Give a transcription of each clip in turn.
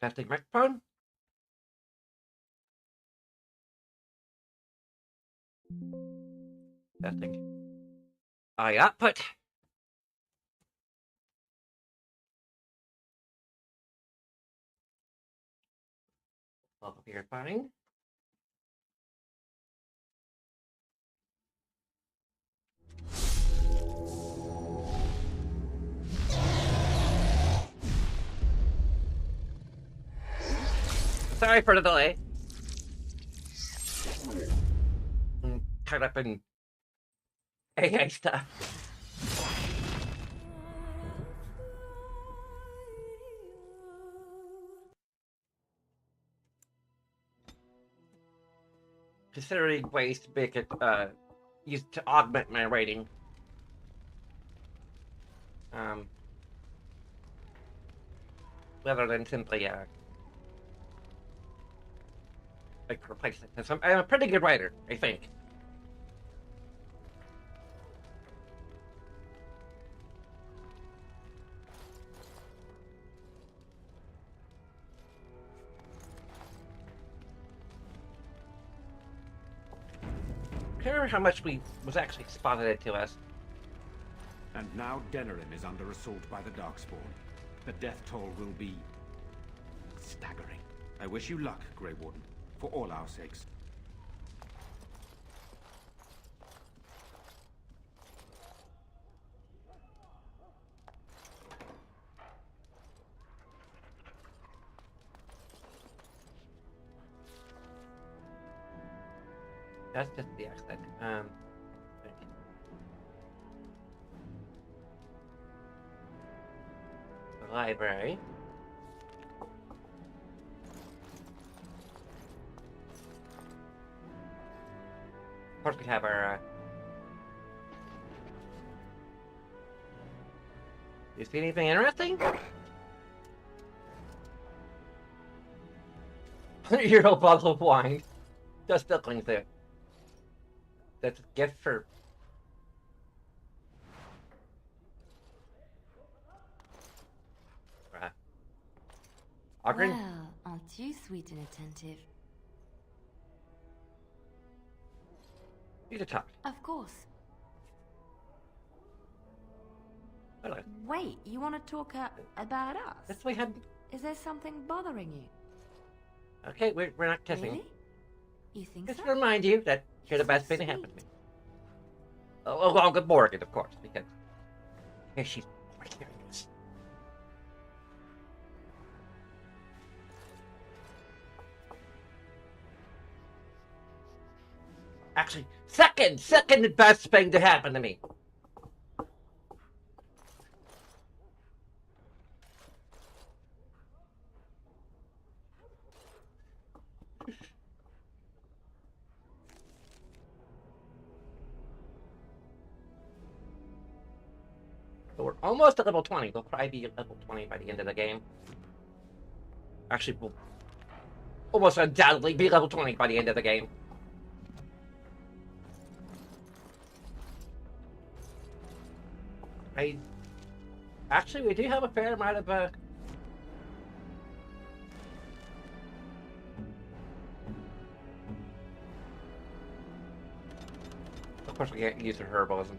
Testing microphone. Testing. Output. All up here, fine. Sorry for the delay. I'm caught up in AI stuff. Considering ways to make it used to augment my rating. Rather than simply like replace it. So I'm a pretty good writer, I think. I can't remember how much was actually spotted to us. And now Denerim is under assault by the Darkspawn. The death toll will be staggering. I wish you luck, Grey Warden, for all our sakes. That's just the accent. The library. Of course, we have our. You see anything interesting? Your old bottle of wine. Just ducklings there. That's a gift for. Ogren? Well, aren't you sweet and attentive? You to talk. Of course. Hello. Wait, you want to talk about us? That's we had. Is there something bothering you? Okay, we're not kissing. Really? You think Just so? to remind you that you're the So best thing to happen to me. sweet. Along with Morgan, of course, because she's right here. Actually, second best thing to happen to me. So we're almost at level 20. We'll probably be at level 20 by the end of the game. Actually, we'll almost undoubtedly be level 20 by the end of the game. Actually, we do have a fair amount of Of course, we can't use the herbalism.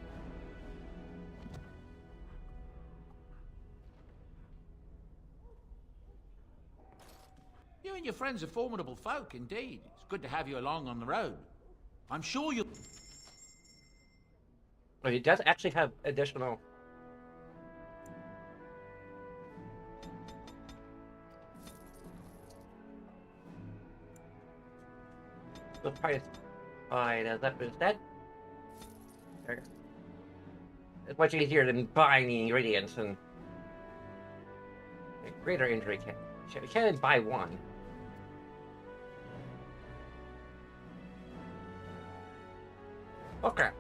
You and your friends are formidable folk, indeed. It's good to have you along on the road. I'm sure you'll... Oh, he does actually have additional... The price... Alright, that was that. It's much easier than buying the ingredients and... A greater injury kit. You can't buy one. Okay,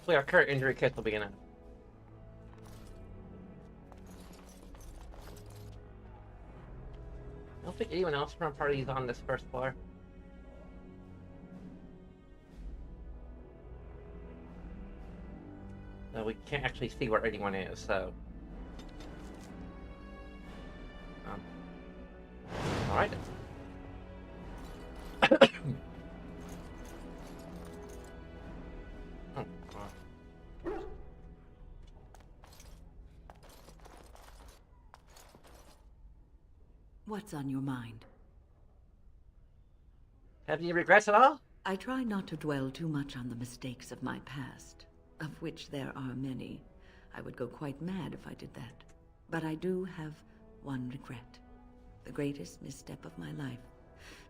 hopefully our current injury kit will be enough. don't think anyone else from our party is on this first floor. So we can't actually see where anyone is, so... Alright. What's on your mind? Have you regrets at all? I try not to dwell too much on the mistakes of my past, of which there are many. I would go quite mad if I did that. But I do have one regret. The greatest misstep of my life.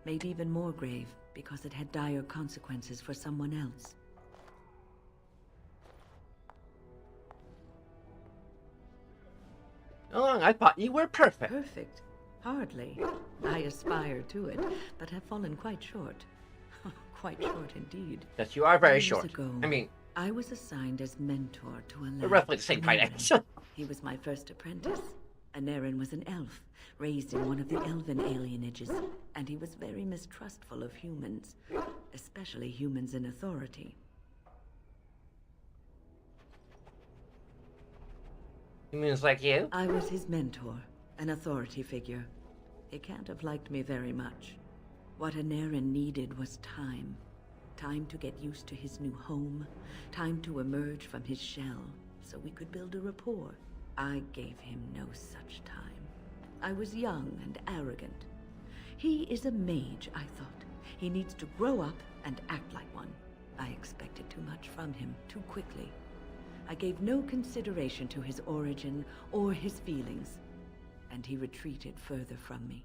Made even more grave because it had dire consequences for someone else. Oh, I thought you were perfect. Perfect? Hardly. I aspire to it, but have fallen quite short. Quite short indeed. Yes, you are very Years short. ago, I mean, I was assigned as mentor to a lad. we're roughly the same height, Aaron. actually. He was my first apprentice. Aaron was an elf, raised in one of the elven alienages, and he was very mistrustful of humans, especially humans in authority. Humans like you? I was his mentor, an authority figure. He can't have liked me very much. What Aaron needed was time. Time to get used to his new home, time to emerge from his shell, so we could build a rapport. I gave him no such time. I was young and arrogant. He is a mage, I thought. He needs to grow up and act like one. I expected too much from him too quickly. I gave no consideration to his origin or his feelings, and he retreated further from me.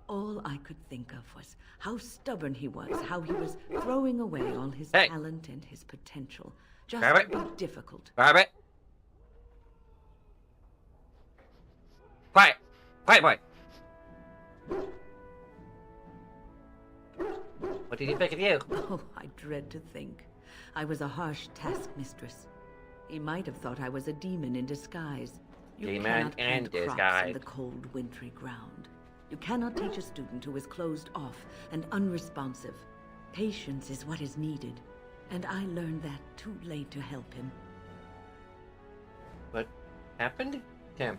All I could think of was how stubborn he was, how he was throwing away all his talent and his potential, just to be difficult. Grab it. Quiet. Quiet, boy. What did he think of you? Oh, I dread to think. I was a harsh taskmistress. He might have thought I was a demon in disguise. You Demon cannot in plant crops disguise. in the cold, wintry ground. You cannot teach a student who is closed off and unresponsive. Patience is what is needed, and I learned that too late to help him. What happened? Tim.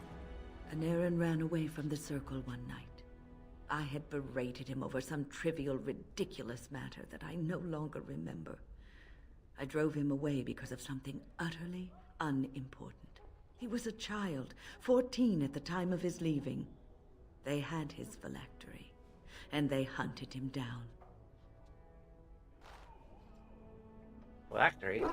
Aaron ran away from the circle one night. I had berated him over some trivial, ridiculous matter that I no longer remember. I drove him away because of something utterly unimportant. He was a child, 14 at the time of his leaving. They had his phylactery, and they hunted him down. Phylactery?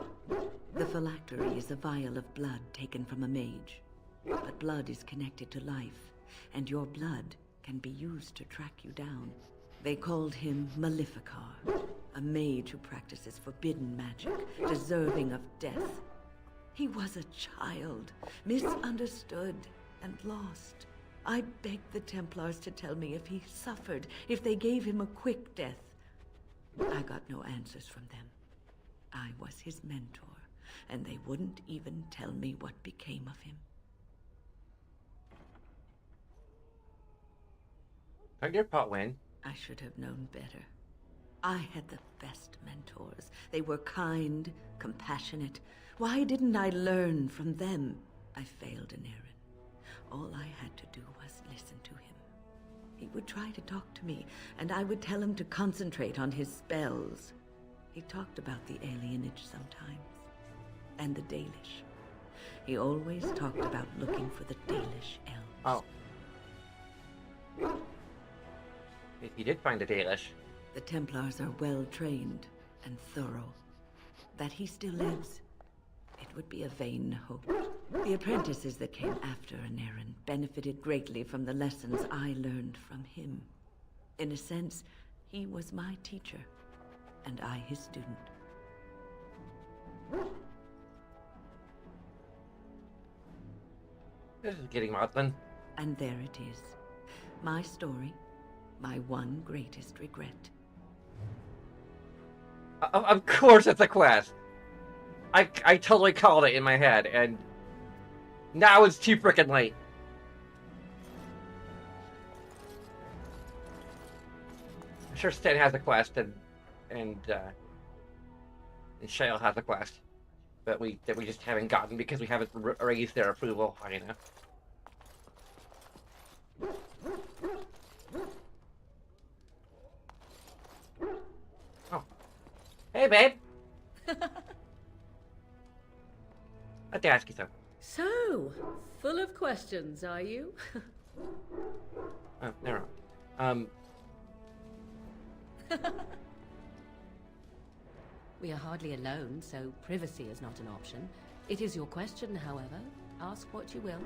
The phylactery is a vial of blood taken from a mage. But blood is connected to life, and your blood can be used to track you down. They called him Maleficar, a mage who practices forbidden magic, deserving of death. He was a child, misunderstood and lost. I begged the Templars to tell me if he suffered, if they gave him a quick death. I got no answers from them. I was his mentor, and they wouldn't even tell me what became of him. How'd your pot win? I should have known better. I had the best mentors. They were kind, compassionate. Why didn't I learn from them? I failed Aaron. All I had to do was listen to him. He would try to talk to me, and I would tell him to concentrate on his spells. He talked about the alienage sometimes, and the Dalish. He always talked about looking for the Dalish elves. Oh. If you did find a Dalish. The Templars are well trained and thorough. That he still lives, it would be a vain hope. The apprentices that came after Aaron benefited greatly from the lessons I learned from him. In a sense, he was my teacher, and I his student. This is getting maudlin. And there it is. My story, my one greatest regret. Of course it's a quest. I totally called it in my head, and now it's too frickin' late. I'm sure Stan has a quest, and Shale has a quest that we just haven't gotten because we haven't raised their approval high enough. Oh, hey, babe. I have to ask you something. So, full of questions, are you? Oh, never mind. We are hardly alone, so privacy is not an option. It is your question, however. Ask what you will.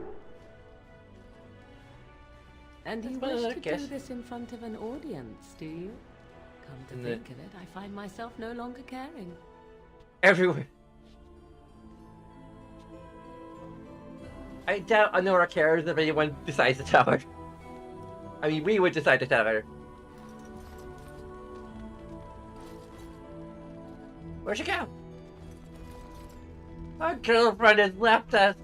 And you Well, wish I to guess. do this in front of an audience, do you? Come to think of it, I find myself no longer caring. Everywhere. I doubt Honora cares if anyone decides to tell her. I mean, we would decide to tell her. Where'd she go? Our girlfriend has left us.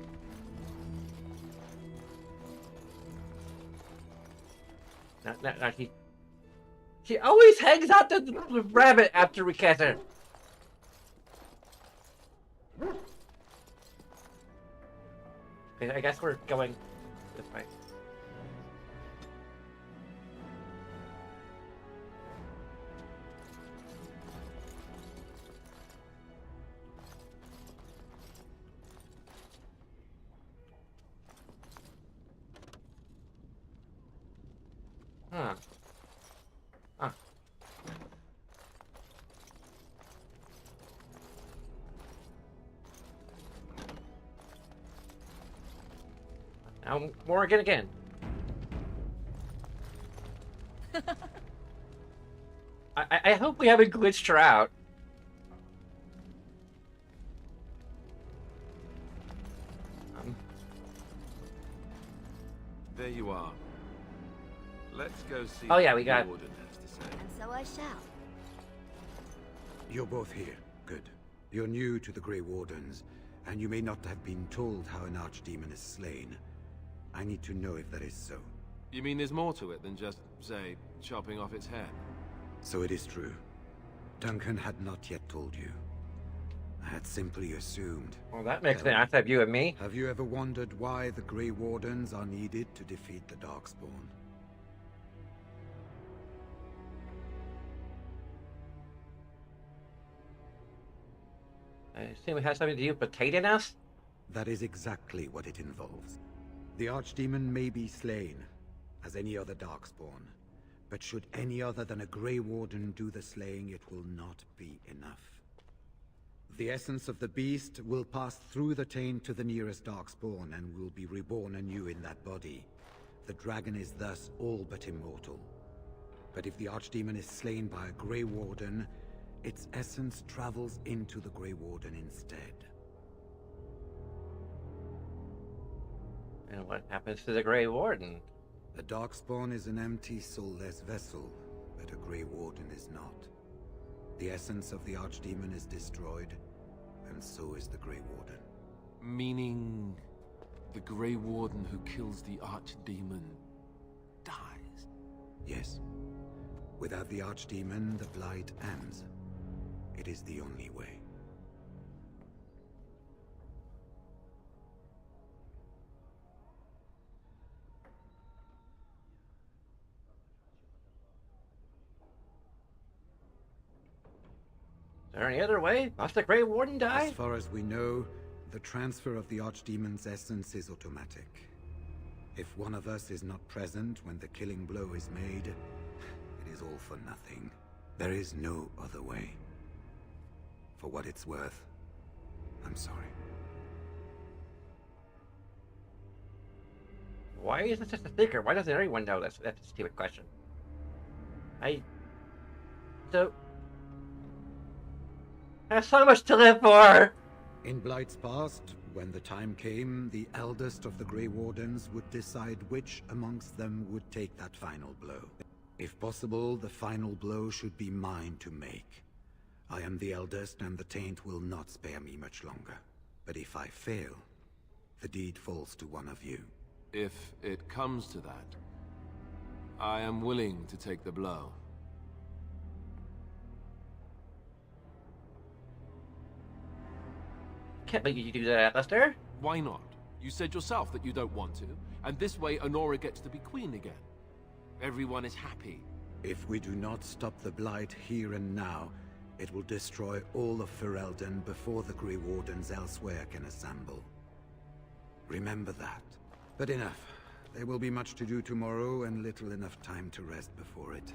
No, she always hangs out the rabbit after we catch her. Okay, I guess we're going this way. Huh. Huh. Now, Morgan again. I hope we haven't glitched her out. There you are. Let's go see Oh, yeah, what we the got- warden has to say. And so I shall. You're both here. Good. You're new to the Grey Wardens, and you may not have been told how an archdemon is slain. I need to know if that is so. You mean there's more to it than just, say, chopping off its head? So it is true. Duncan had not yet told you. I had simply assumed. Well, that makes sense. Have you and me? Have you ever wondered why the Grey Wardens are needed to defeat the Darkspawn? I assume it has something to do with potato us? That is exactly what it involves. The Archdemon may be slain, as any other Darkspawn, but should any other than a Grey Warden do the slaying, it will not be enough. The essence of the beast will pass through the taint to the nearest Darkspawn and will be reborn anew in that body. The dragon is thus all but immortal. But if the Archdemon is slain by a Grey Warden, its essence travels into the Grey Warden instead. And what happens to the Grey Warden? The Darkspawn is an empty, soulless vessel, but a Grey Warden is not. The essence of the Archdemon is destroyed, and so is the Grey Warden. Meaning the Grey Warden who kills the Archdemon dies? Yes. Without the Archdemon, the Blight ends. It is the only way. Is there any other way? Must the Grey Warden die? As far as we know, the transfer of the Archdemon's essence is automatic. If one of us is not present when the killing blow is made, it is all for nothing. There is no other way. For what it's worth, I'm sorry. Why is this just a secret? Why doesn't everyone know this? That's a stupid question. So... There's so much to live for! In Blight's past, when the time came, the eldest of the Grey Wardens would decide which amongst them would take that final blow. If possible, the final blow should be mine to make. I am the eldest, and the taint will not spare me much longer. But if I fail, the deed falls to one of you. If it comes to that, I am willing to take the blow. Can't believe you do that, Lester. Why not? You said yourself that you don't want to, and this way Honora gets to be queen again. Everyone is happy. If we do not stop the Blight here and now, it will destroy all of Ferelden before the Grey Wardens elsewhere can assemble. Remember that. But enough. There will be much to do tomorrow and little enough time to rest before it.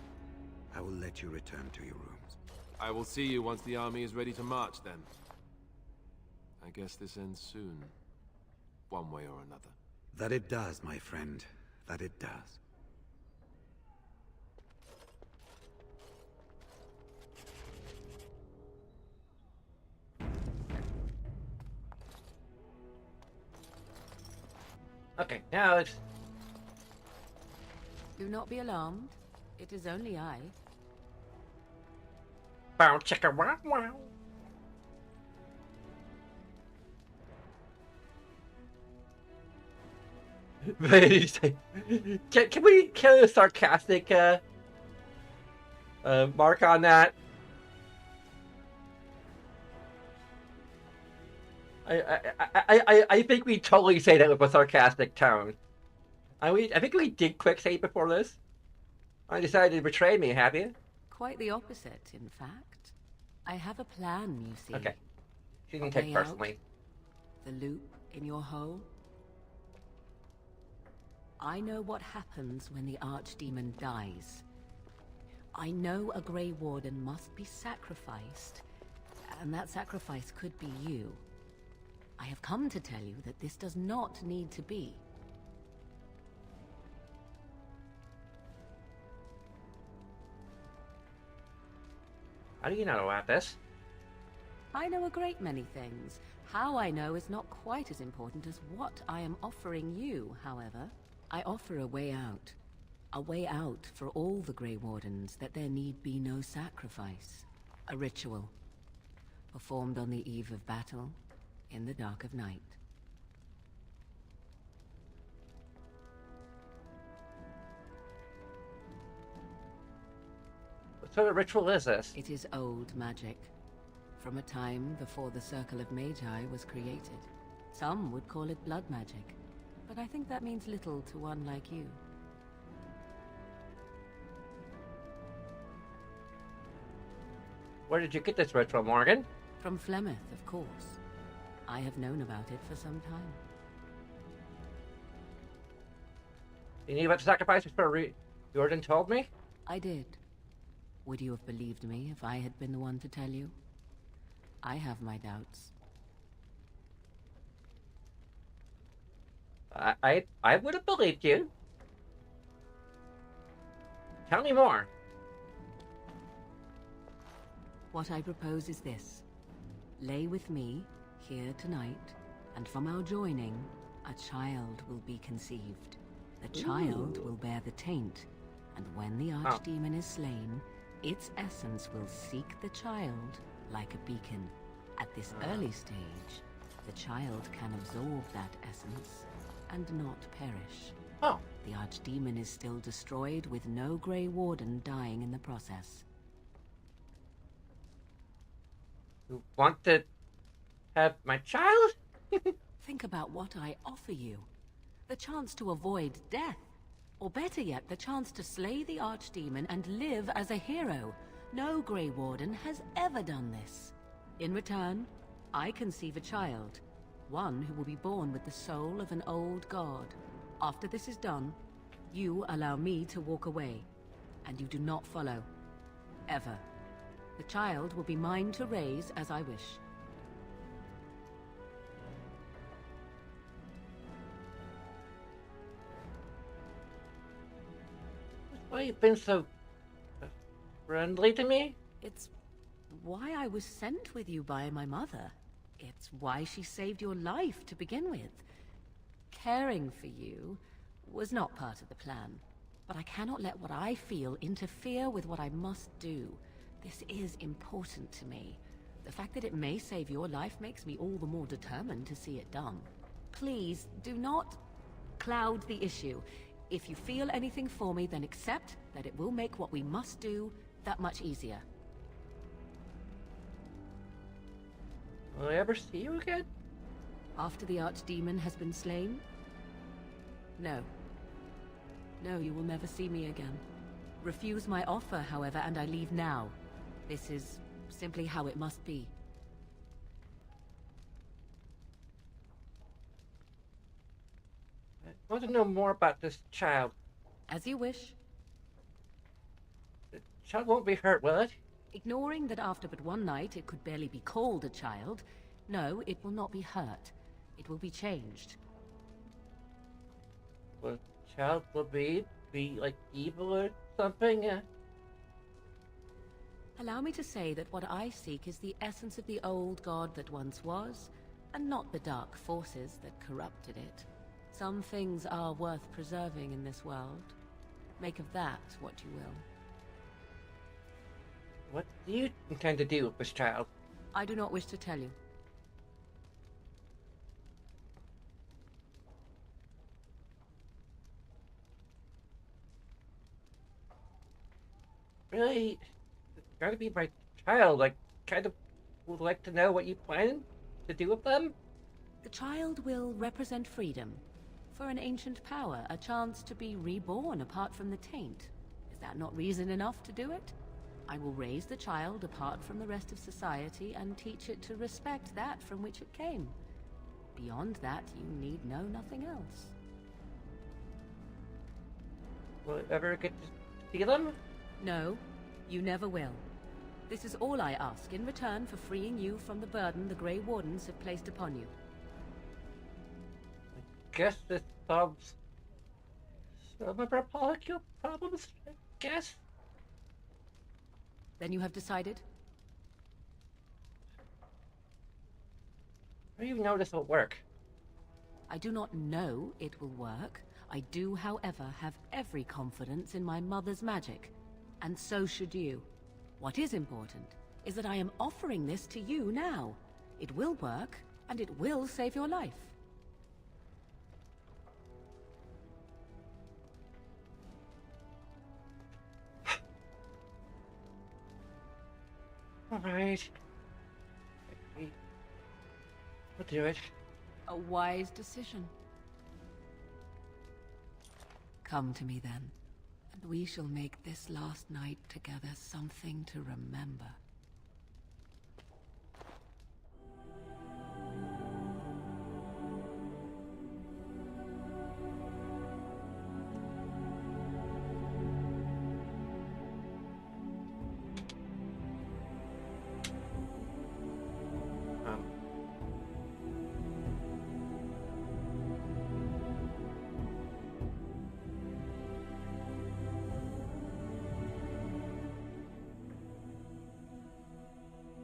I will let you return to your rooms. I will see you once the army is ready to march then. I guess this ends soon. One way or another. That it does, my friend. That it does. Okay, now it's... Do not be alarmed. It is only I. Bow chicka wow wow. Can we kill a sarcastic mark on that? I think we totally say that with a sarcastic tone. I think we did quick save before this. I decided to betray me, have you? Quite the opposite, in fact. I have a plan, you see. Okay. She didn't A take way personally. out, the loop in your hole. I know what happens when the Archdemon dies. I know a Grey Warden must be sacrificed, and that sacrifice could be you. I have come to tell you that this does not need to be. How do you know about this? I know a great many things. How I know is not quite as important as what I am offering you, however. I offer a way out. A way out for all the Grey Wardens, that there need be no sacrifice. A ritual. Performed on the eve of battle, in the dark of night. What sort of ritual is this? It is old magic. From a time before the Circle of Magi was created. Some would call it blood magic. But I think that means little to one like you. Where did you get this ritual, Morgan? From Flemeth, of course. I have known about it for some time. You knew about the sacrifice before Jordan told me? I did. Would you have believed me if I had been the one to tell you? I have my doubts. I would have believed you. Tell me more. What I propose is this. Lay with me, here tonight, and from our joining, a child will be conceived. The child will bear the taint, and when the Archdemon is slain, its essence will seek the child like a beacon. At this early stage, the child can absorb that essence and not perish. Oh. The Archdemon is still destroyed with no Grey Warden dying in the process. You want to have my child? Think about what I offer you. The chance to avoid death. Or better yet, the chance to slay the Archdemon and live as a hero. No Grey Warden has ever done this. In return, I conceive a child. One who will be born with the soul of an old god. After this is done, you allow me to walk away. And you do not follow. Ever. The child will be mine to raise as I wish. Why you've been so friendly to me? It's why I was sent with you by my mother. It's why she saved your life to begin with. Caring for you was not part of the plan, but I cannot let what I feel interfere with what I must do. This is important to me. The fact that it may save your life makes me all the more determined to see it done. Please, do not cloud the issue. If you feel anything for me, then accept that it will make what we must do that much easier. Will I ever see you again? After the Archdemon has been slain? No. No, you will never see me again. Refuse my offer, however, and I leave now. This is simply how it must be. I want to know more about this child. As you wish. The child won't be hurt, will it? Ignoring that after but one night it could barely be called a child, no, it will not be hurt. It will be changed. Well, child will be like evil or something? Allow me to say that what I seek is the essence of the old god that once was, and not the dark forces that corrupted it. Some things are worth preserving in this world. Make of that what you will. What do you intend to do with this child? I do not wish to tell you. Really? It's gotta be my child. I kind of would like to know what you plan to do with them. The child will represent freedom. For an ancient power, a chance to be reborn apart from the taint. Is that not reason enough to do it? I will raise the child apart from the rest of society and teach it to respect that from which it came. Beyond that, you need know nothing else. Will it ever get to see them? No, you never will. This is all I ask in return for freeing you from the burden the Grey Wardens have placed upon you. Guess this solves some of our molecule problems, I guess. Then you have decided? How do you know this will work? I do not know it will work. I do, however, have every confidence in my mother's magic. And so should you. What is important is that I am offering this to you now. It will work, and it will save your life. Alright. We'll do it. A wise decision. Come to me then, and we shall make this last night together something to remember.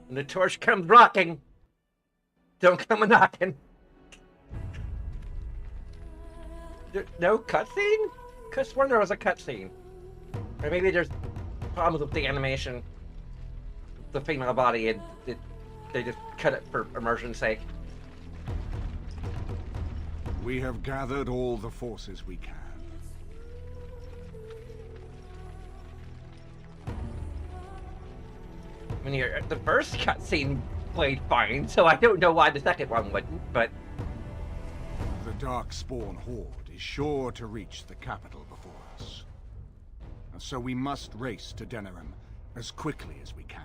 When the torch comes rocking, don't come a knocking. No cutscene? Could've sworn there was a cutscene. Or maybe there's problems with the animation. The female body, and they just cut it for immersion's sake. We have gathered all the forces we can. I mean, the first cutscene played fine, so I don't know why the second one wouldn't, but... The Darkspawn Horde is sure to reach the capital before us. And so we must race to Denerim as quickly as we can.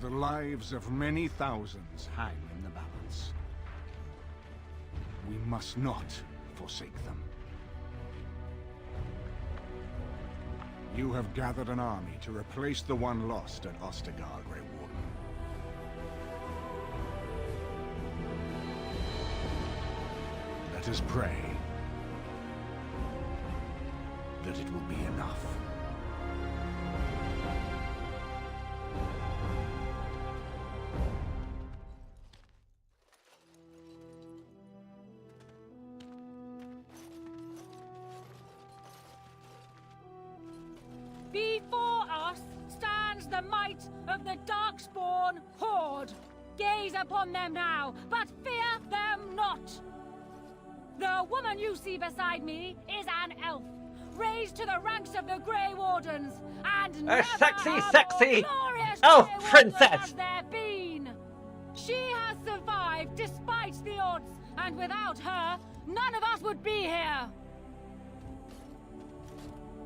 The lives of many thousands hang in the balance. We must not forsake them. You have gathered an army to replace the one lost at Ostagar, Grey Warden. Let us pray that it will be enough. Before us stands the might of the Darkspawn Horde. Gaze upon them now, but fear them not. The woman you see beside me is an elf, raised to the ranks of the Grey Wardens, and never sexy a more glorious elf Grey Warden princess. has there been. She She has survived despite the odds, and without her, none of us would be here.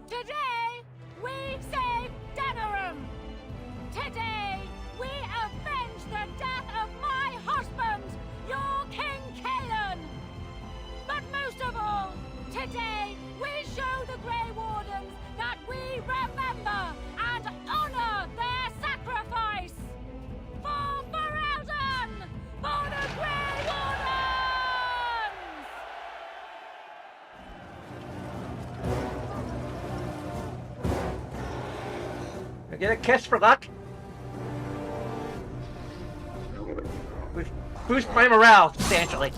Today, we save Denerim. Today, we avenge the death of my husband, your King Kaelan. But most of all, today, we show the Grey Wardens that we remember and honor their sacrifice. For Ferelden! For the Grey Wardens! I get a kiss for that. We've boosted my morale substantially.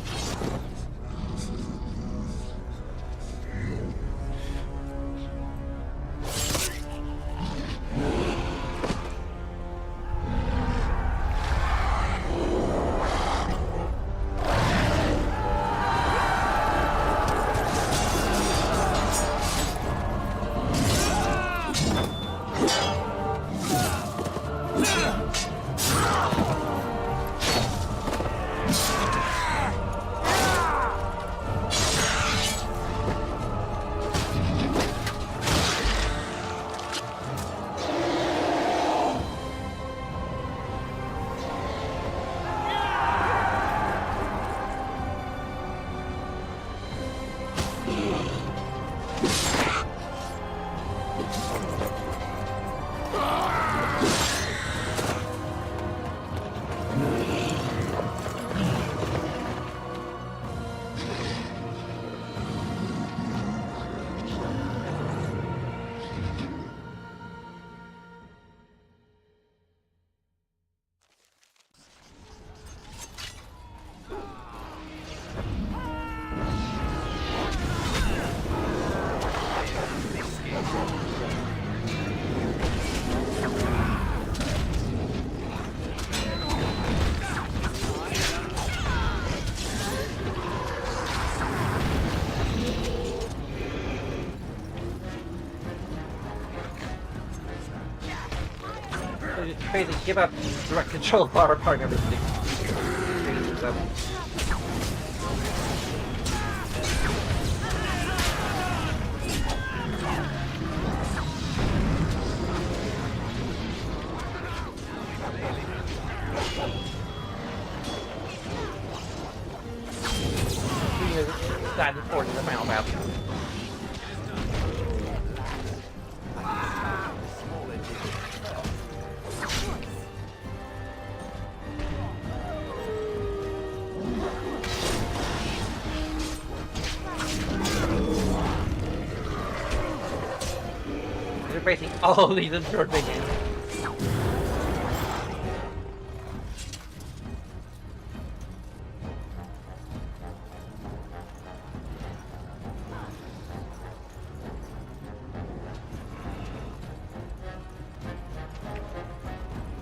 Basically, give up direct control of our party members. That important in the final battle. They're basically all these absurd minions.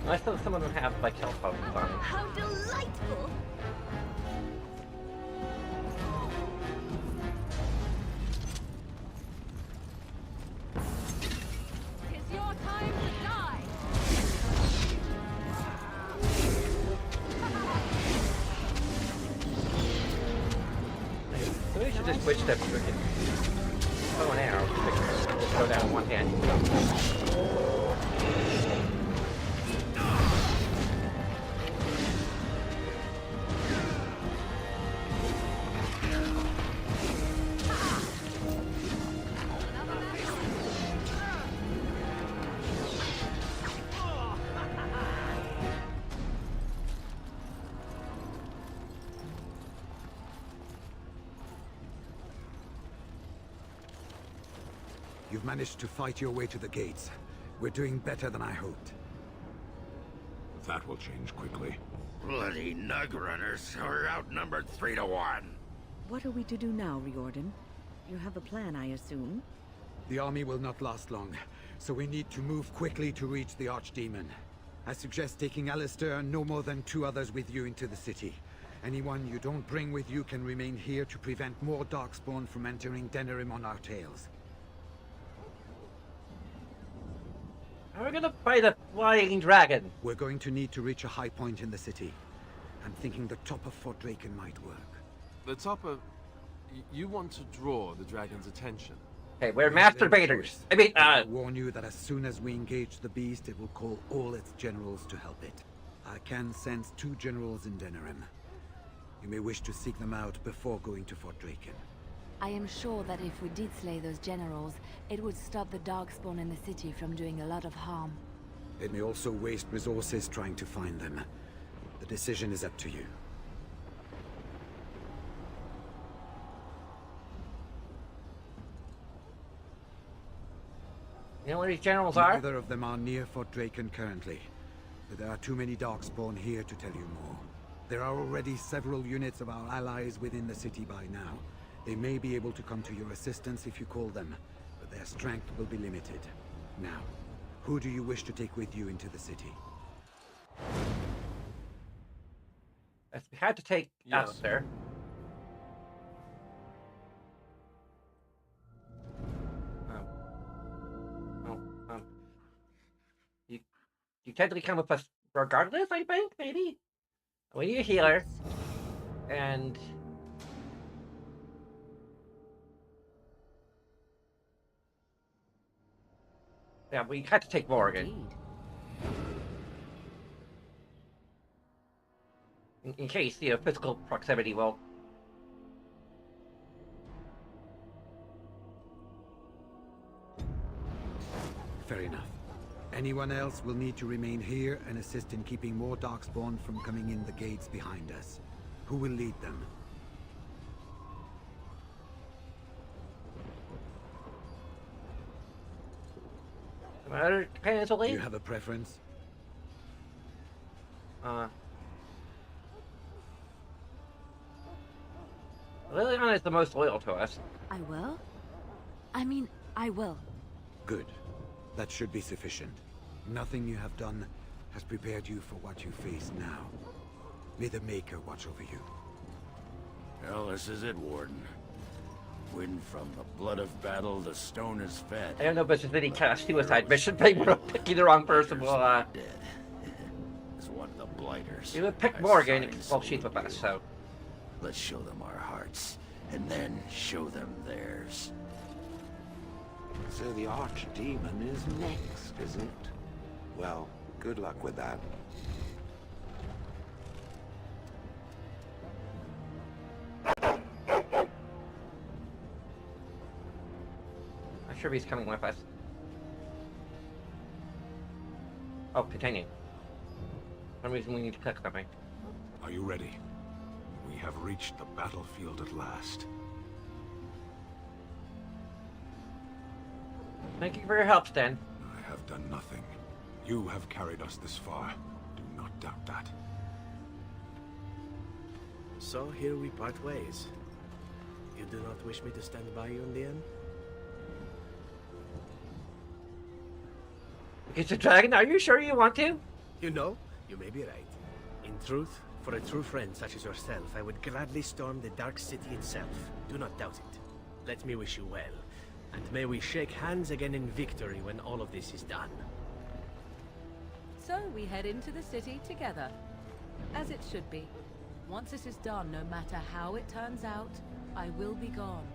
Unless some of them have like health potions on them. How delightful! It's your time to die. Maybe we should just switch to freaking bow and arrow. Just go down one hand. You've managed to fight your way to the gates. We're doing better than I hoped. That will change quickly. Bloody nug runners are outnumbered 3 to 1. What are we to do now, Riordan? You have a plan, I assume? The army will not last long, so we need to move quickly to reach the Archdemon. I suggest taking Alistair and no more than 2 others with you into the city. Anyone you don't bring with you can remain here to prevent more Darkspawn from entering Denerim on our tails. How are we gonna fight a flying dragon? We're going to need to reach a high point in the city. I'm thinking the top of Fort Draken might work. The top of... You want to draw the dragon's attention? Hey, we're We have no masturbators. choice. I mean, I warn you that as soon as we engage the beast, it will call all its generals to help it. I can sense 2 generals in Denerim. You may wish to seek them out before going to Fort Draken. I am sure that if we did slay those generals, it would stop the Darkspawn in the city from doing a lot of harm. It may also waste resources trying to find them. The decision is up to you. You know where these generals are? Neither of them are near Fort Draken currently, but there are too many Darkspawn here to tell you more. There are already several units of our allies within the city by now. They may be able to come to your assistance if you call them, but their strength will be limited. Now, who do you wish to take with you into the city? If we had to take us there. You tend to come with us regardless, I think, maybe? We need a healer. And... yeah, we had to take Morgan. In case, you know, physical proximity will... Fair enough. Anyone else will need to remain here and assist in keeping more Darkspawn from coming in the gates behind us. Who will lead them? Do you have a preference? Liliana is the most loyal to us. I will? I mean, I will. Good. That should be sufficient. Nothing you have done has prepared you for what you face now. May the Maker watch over you. Well, this is it, Warden. When from the blood of battle the stone is fed. I don't know if it's any kind of suicide mission thing. We're picking the wrong person. We'll, dead. Is one of the blighters. You would pick Morgan while she's with us, so... Let's show them our hearts, and then show them theirs. So the Archdemon is next, isn't it? Well, good luck with that. I'm sure he's coming with us. Oh, continue. For some reason we need to click something. Are you ready? We have reached the battlefield at last. Thank you for your help, Stan. I have done nothing. You have carried us this far. Do not doubt that. So here we part ways. You do not wish me to stand by you in the end? It's a dragon. Are you sure you want to? You know, you may be right. In truth, for a true friend such as yourself, I would gladly storm the Dark City itself. Do not doubt it. Let me wish you well. And may we shake hands again in victory when all of this is done. So we head into the city together. As it should be. Once this is done, no matter how it turns out, I will be gone.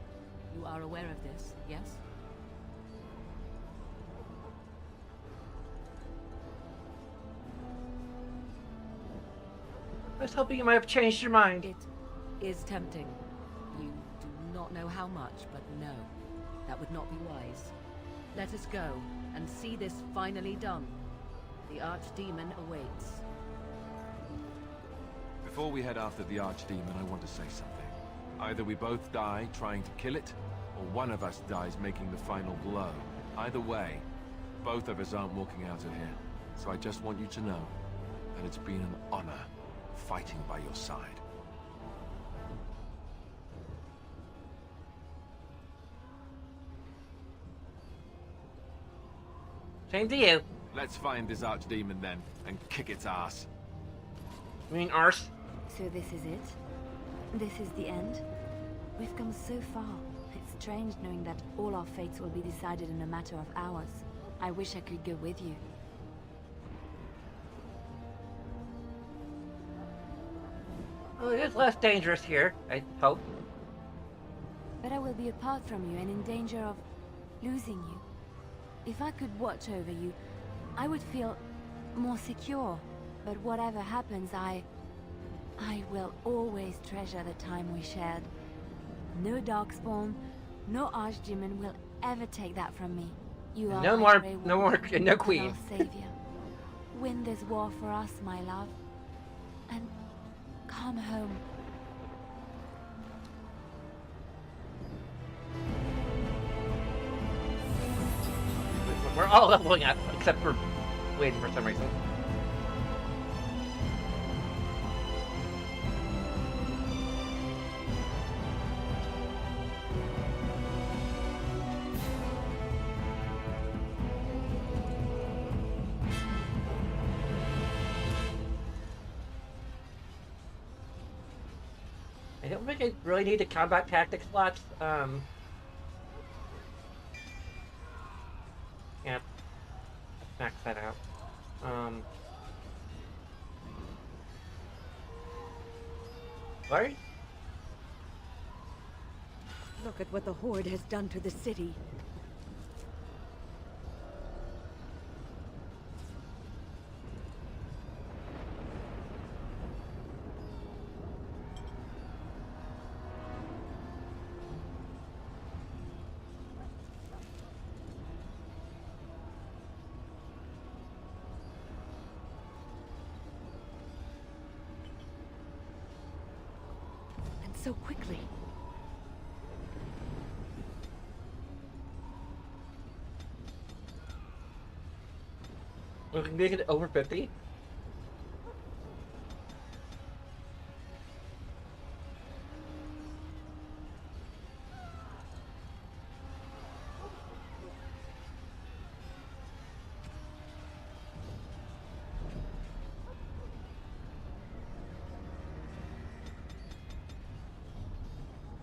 You are aware of this, yes? I was hoping you might have changed your mind. It is tempting. You do not know how much, but no. That would not be wise. Let us go, and see this finally done. The Archdemon awaits. Before we head after the Archdemon, I want to say something. Either we both die trying to kill it, or one of us dies making the final blow. Either way, both of us aren't walking out of here. So I just want you to know that it's been an honor fighting by your side. Same to you. Let's find this Archdemon then, and kick its ass. You mean arse? So this is it? This is the end? We've come so far. It's strange knowing that all our fates will be decided in a matter of hours. I wish I could go with you. Well, it is less dangerous here, I hope. But I will be apart from you and in danger of losing you. If I could watch over you, I would feel more secure. But whatever happens, I will always treasure the time we shared. No Darkspawn, no Archdemon will ever take that from me. You are no queen. our savior. Win this war for us, my love. And come home. We're all leveling up, except for Wade for some reason. I don't think I really need the combat tactics slots. Yeah, max that out. What? Look at what the Horde has done to the city. So quickly. We can make it over 50.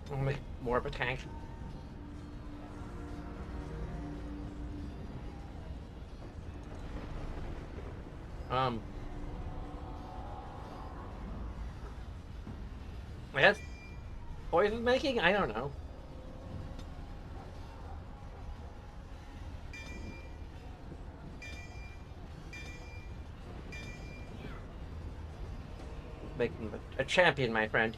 I'll make more of a tank. I guess poison making? I don't know. Making a champion, my friend.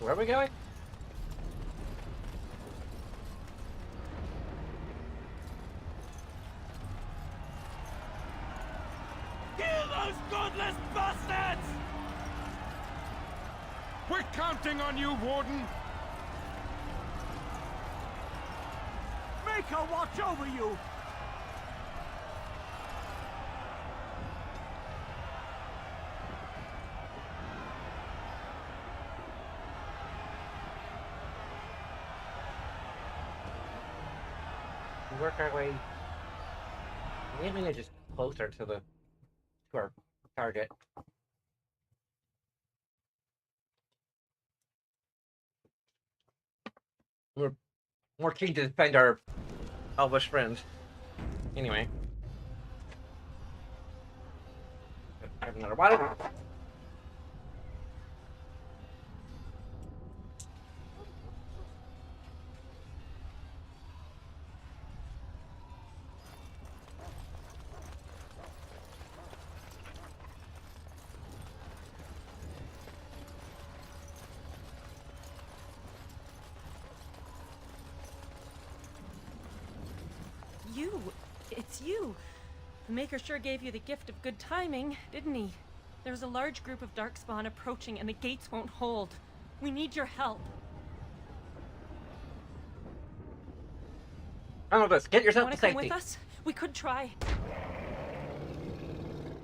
Where are we going? Kill those godless bastards! We're counting on you, Warden! Make her watch over you! work our way. Maybe just closer to our target. We're more keen to defend our elvish friends. Anyway. Have another water. It's you. The Maker sure gave you the gift of good timing, didn't he? There's a large group of Darkspawn approaching and the gates won't hold. We need your help. I don't know this. Get yourself to Wanna come safety. with us? We could try.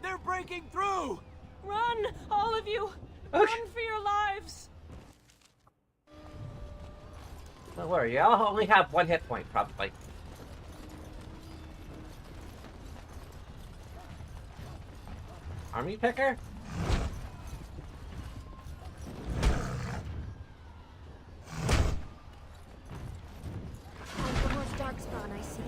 They're breaking through! Run, all of you! Okay. Run for your lives! Don't worry, I'll only have 1 hit point, probably. Army picker? Time for more Darkspawn, I see.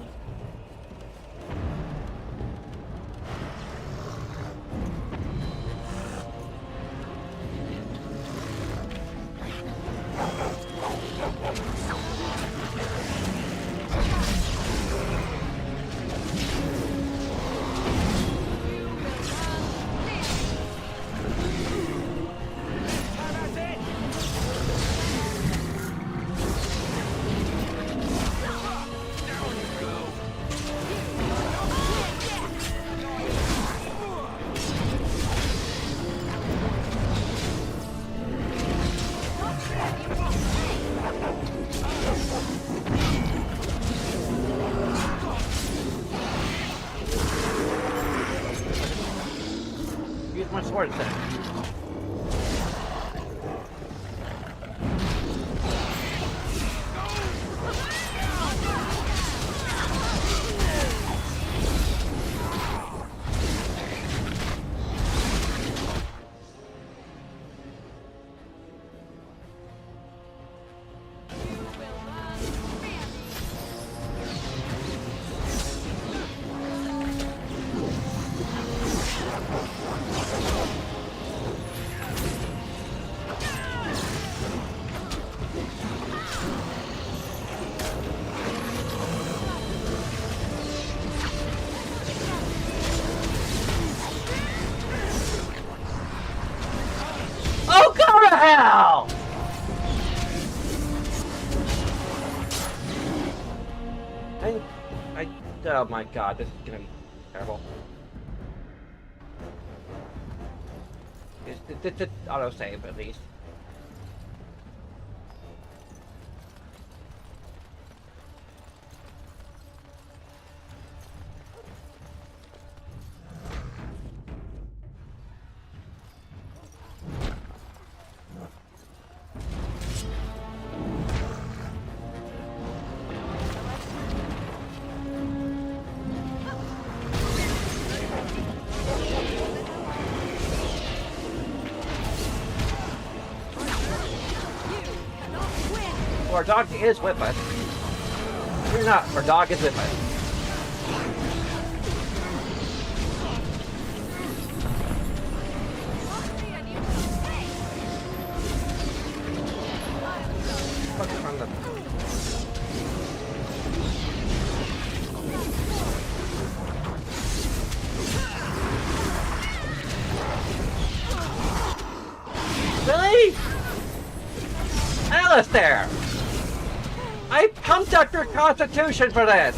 Use my sword then. Oh, go to hell! Oh my god, this is gonna be terrible. It's auto-save, at least. Our dog is with us. You're not. Our dog is with us. Focus on the... Really? Alistair! I pumped up your constitution for this!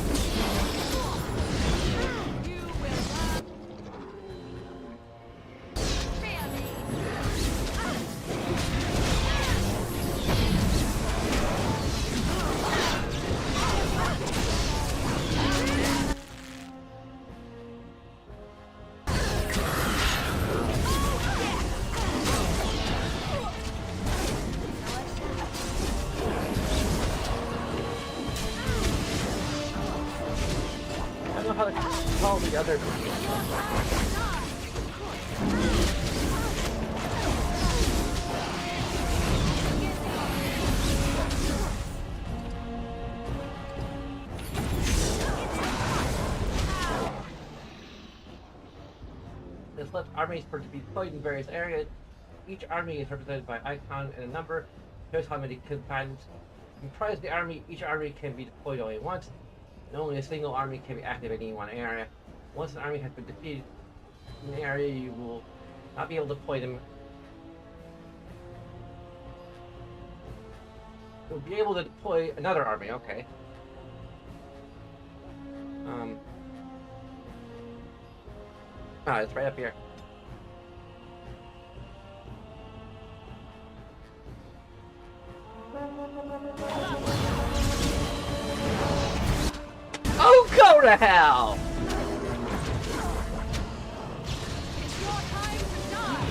all the other... This left armies for to be deployed in various areas. Each army is represented by an icon and a number. Here's how many combatants comprise the army. Each army can be deployed only once, and only a single army can be activated in one area. Once an army has been defeated in the area, you will not be able to deploy them. You'll be able to deploy another army, okay. It's right up here. Oh, go to hell! It's your time to die.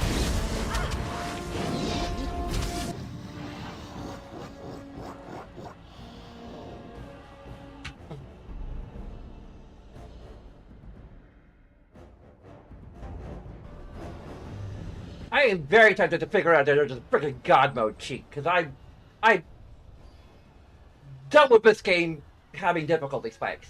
I am very tempted to figure out that there's a freaking God mode cheat, because I dealt with this game having difficulty spikes.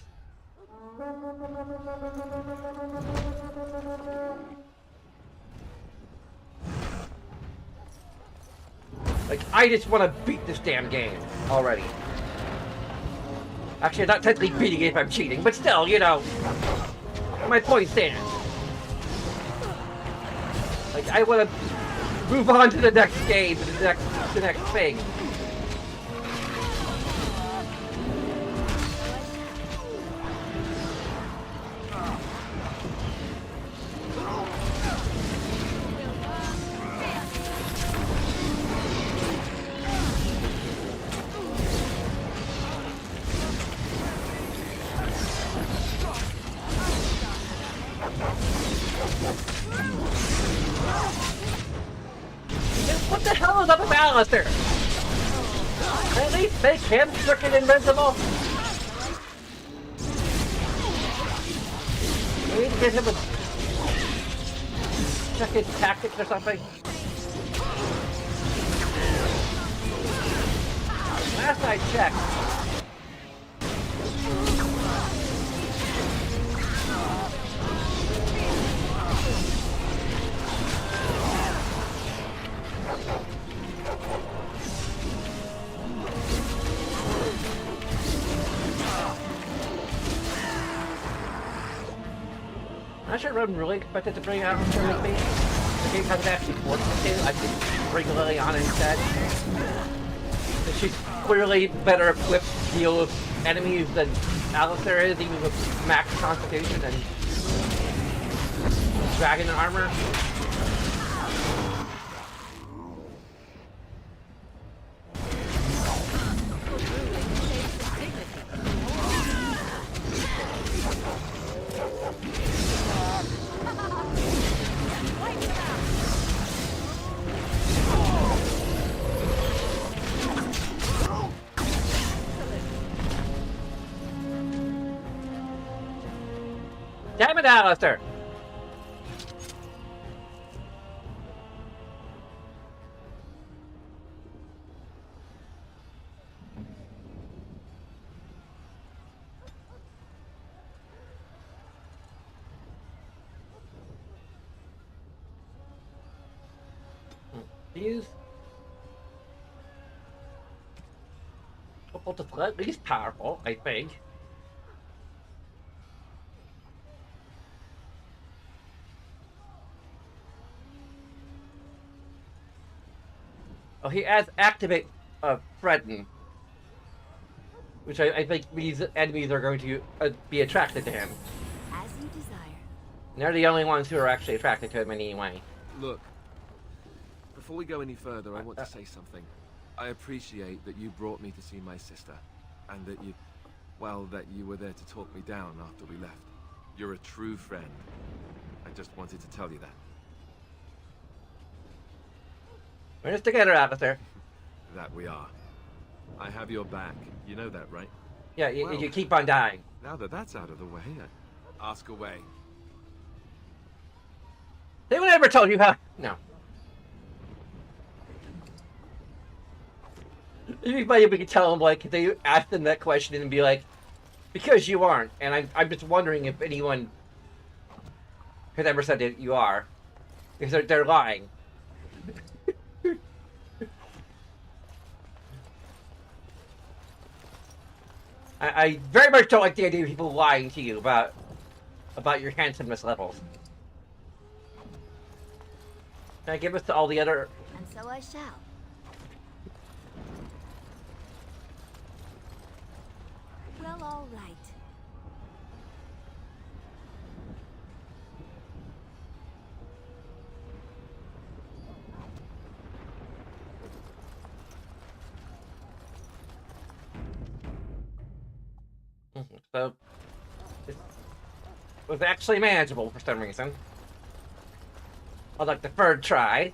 Like, I just want to beat this damn game already. Actually, I'm not technically beating it if I'm cheating, but still, you know, my point stands. Like, I want to move on to the next game, to the next thing. What the hell is up with Alistair? At least make him freaking invincible. We need to get him a... check his tactics or something. Last I checked. I'm not sure I'm really expected to bring out Alistair with me. The game hasn't actually forced me to. I could bring Liliana instead. She's clearly better equipped to deal with enemies than Alistair is, even with max constitution and dragon armor. Damn it, Alistair! He's at least powerful, I think. Oh, he has activate threaten, which I think means enemies are going to be attracted to him. As you desire. And they're the only ones who are actually attracted to him anyway. Look, before we go any further, I want to say something. I appreciate that you brought me to see my sister, and that you, well, that you were there to talk me down after we left. You're a true friend. I just wanted to tell you that. We're just together, Alistair. That we are. I have your back. You know that, right? Yeah, you keep on dying. Now that that's out of the way, Ask away. They would ever told you how. No. It'd be funny if we could tell them, like, if they asked them that question and be like, because you aren't. And I'm just wondering if anyone has ever said that you are. Because they're lying. I very much don't like the idea of people lying to you about your handsomeness levels. Can I give us to all the other... And so I shall. Well, all right. So, it was actually manageable for some reason. Unlike the third try.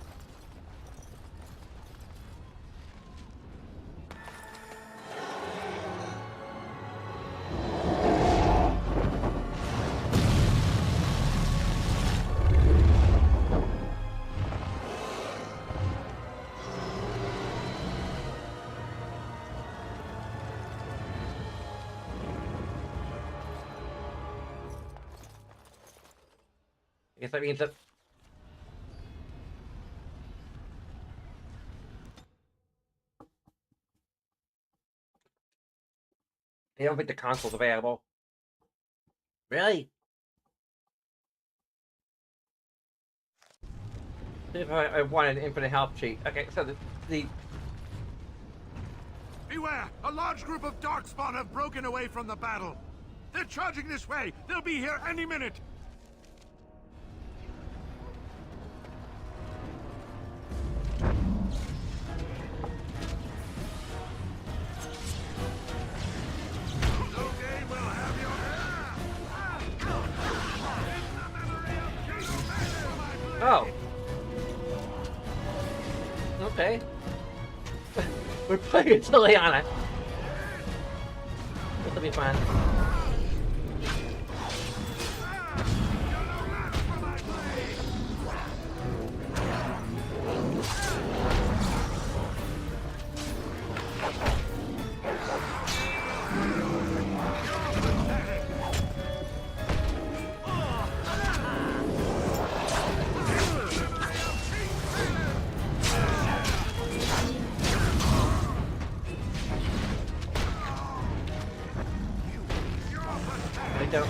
I guess that means that... I don't think the console's available. Really? If I wanted an infinite health cheat. Okay, so the... Beware! A large group of Darkspawn have broken away from the battle. They're charging this way. They'll be here any minute. Oh. Okay. We're playing Liliana. This'll be fun. Don't.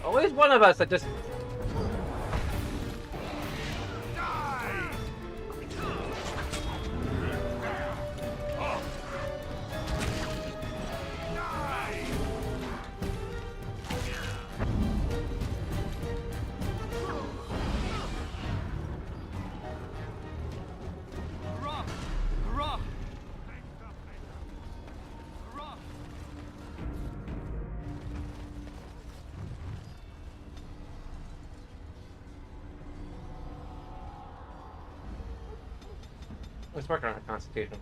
Always one of us that just... Let's work on our constitution.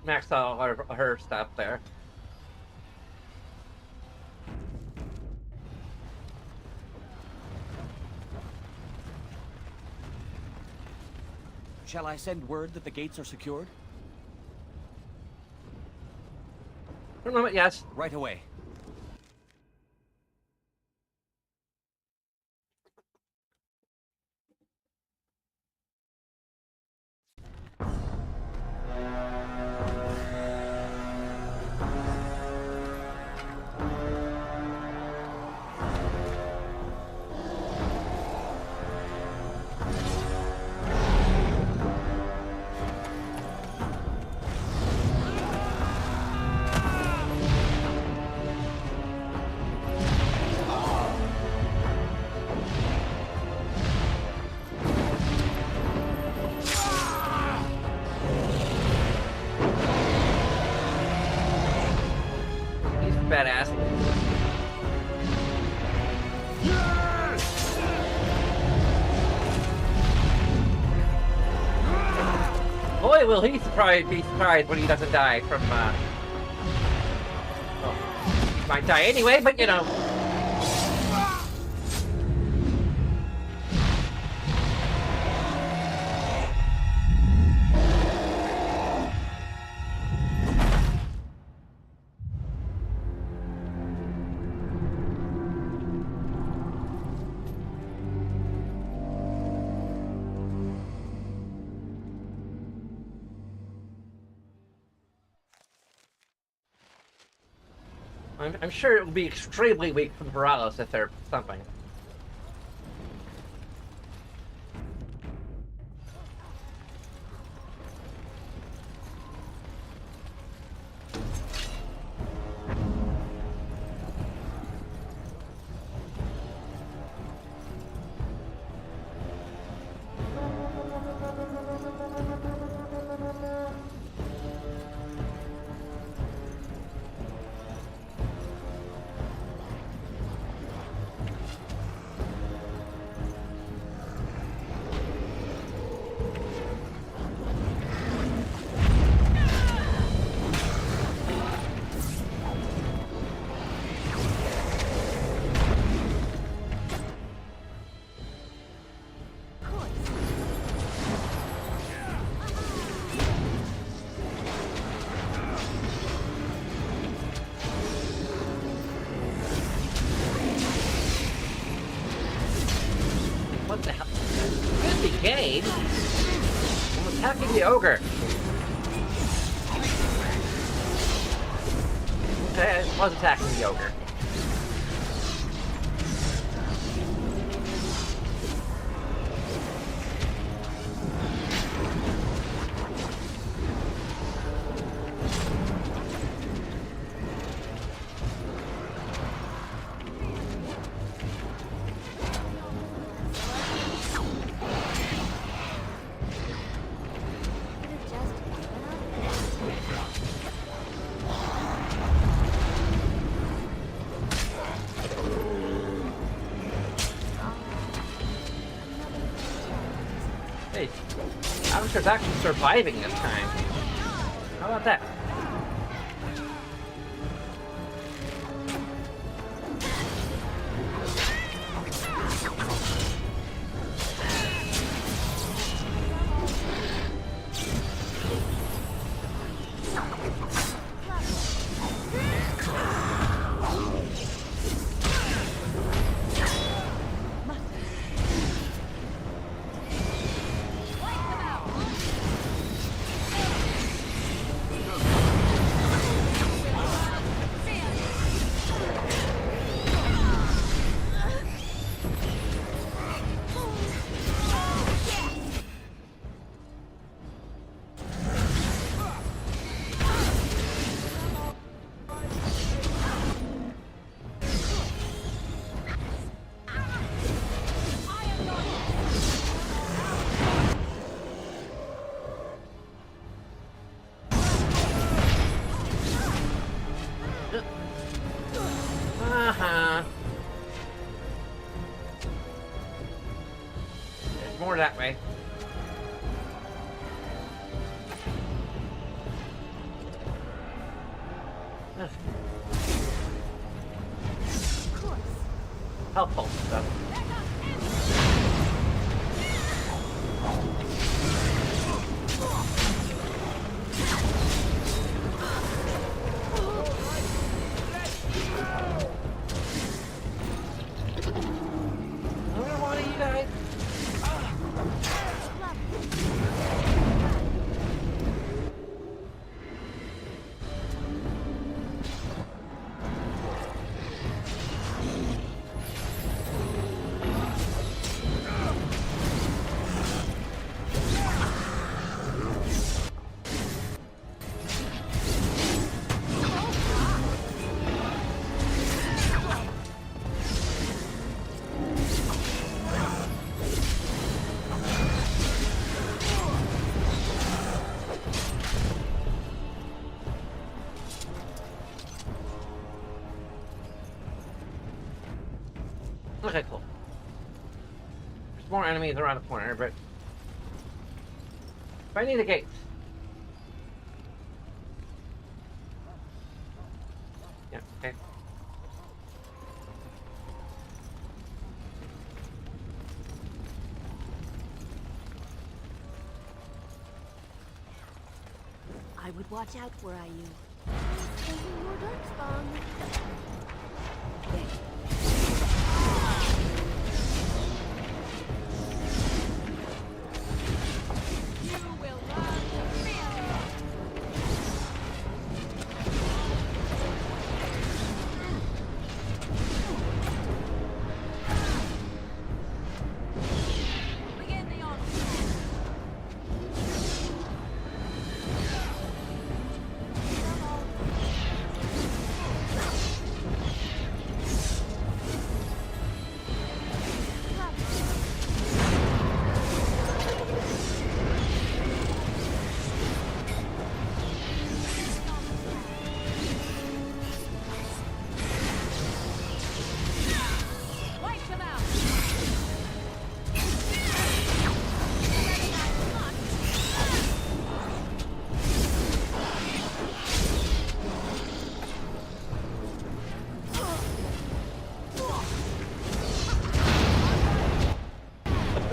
max all her stuff there. Shall I send word that the gates are secured? For the moment, yes. Right away. Badass. Boy, will he be surprised when he doesn't die from, oh, he might die anyway, but you know. I'm sure it will be extremely weak from paralysis if they're something. What the hell? Good brigade? I'm attacking the ogre. Okay, I was attacking the ogre. Hey, Alistair's actually surviving this time. How about that? Helpful stuff. I don't want to eat it. Okay, cool. There's more enemies around the corner, but I need the gates. Yeah, okay. I would watch out were I you. Taking your darkspawn.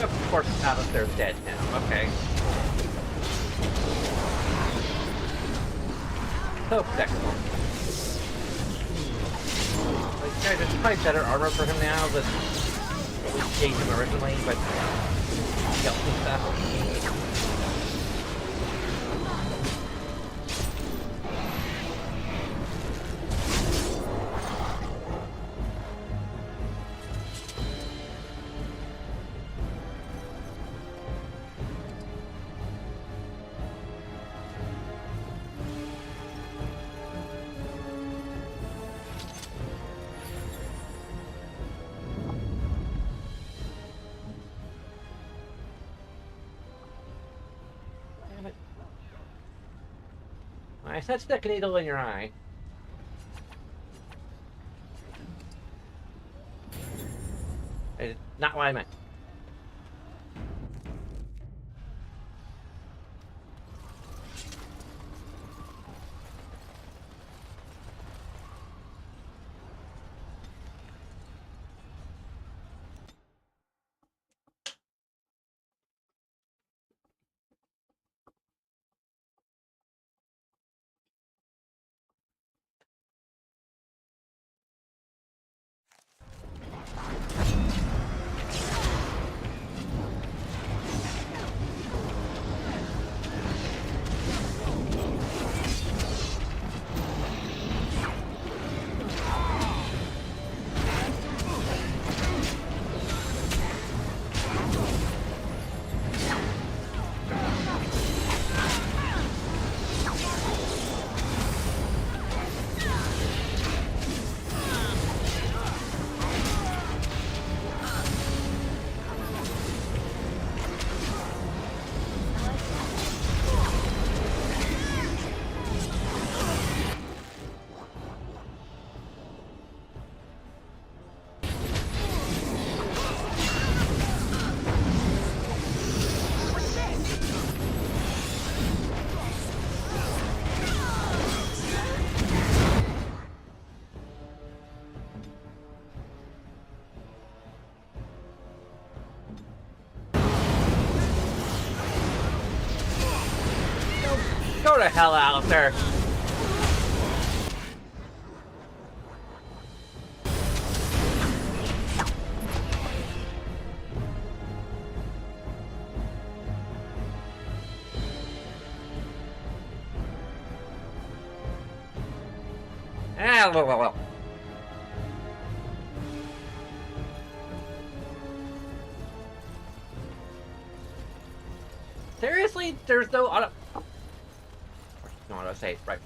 Of course, Alistair's dead now. Okay. So excellent. Like, guys, there's probably better armor for him now than we gave him originally, but skeleton stuff. I said stick a needle in your eye. It's not what I meant. Go to hell, Alistair. Well. Seriously, there's no auto. No auto save, right?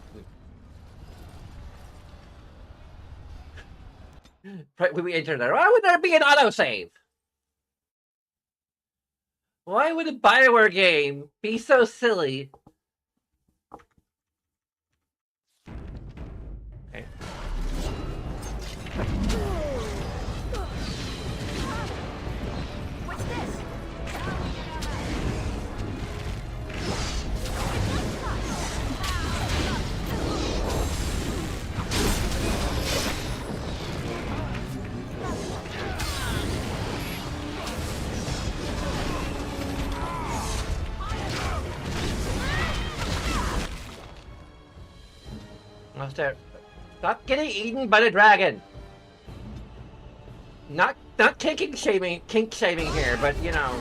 Right, we entered there. Why would there be an auto save? Why would a Bioware game be so silly? Okay. What's this? Stop getting eaten by the dragon. Not kink shaming here, but you know.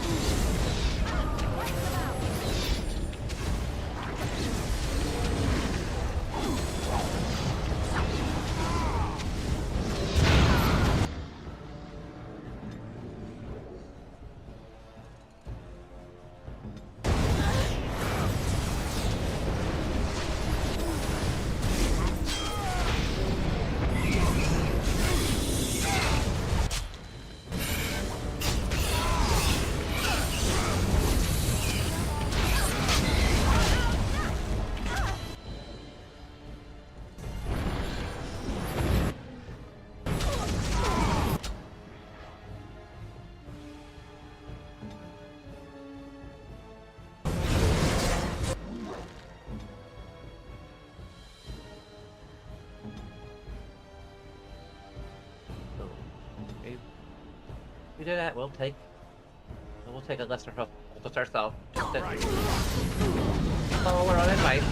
We do that. We'll take a lesser help just ourselves. Oh, we're on invite.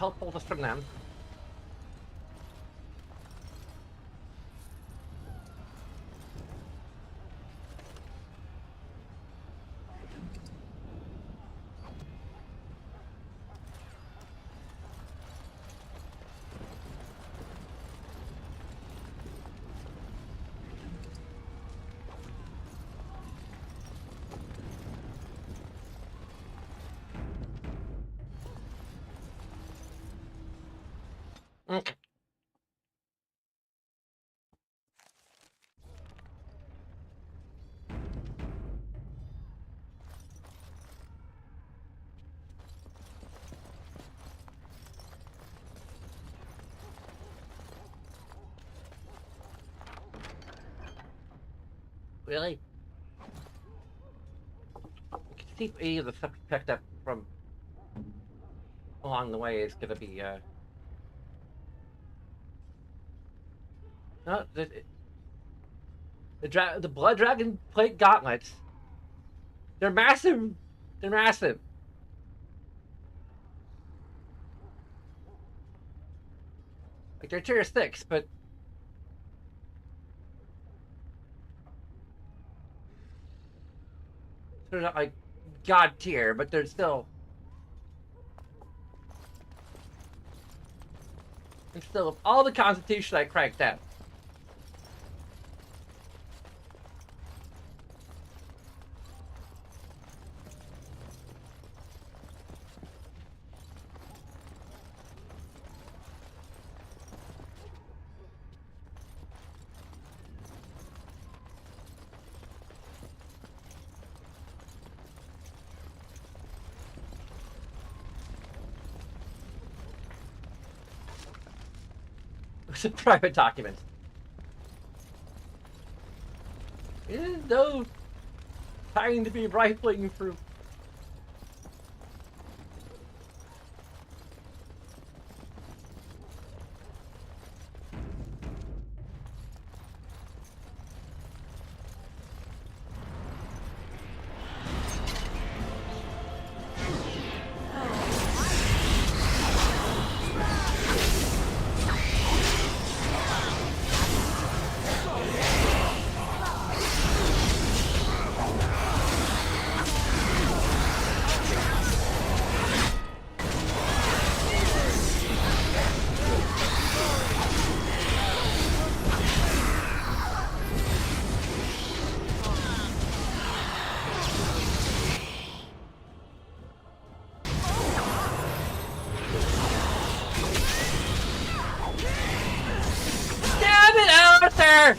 Help hold us from them. Okay. Really? You can see if any of the stuff you picked up from along the way is gonna be no, The Blood Dragon plate gauntlets. They're massive. They're massive. Like they're tier 6, but they're not like god tier, but they're still. And still, all the Constitution I cranked out. It's a private document. It is no time to be rifling through. There!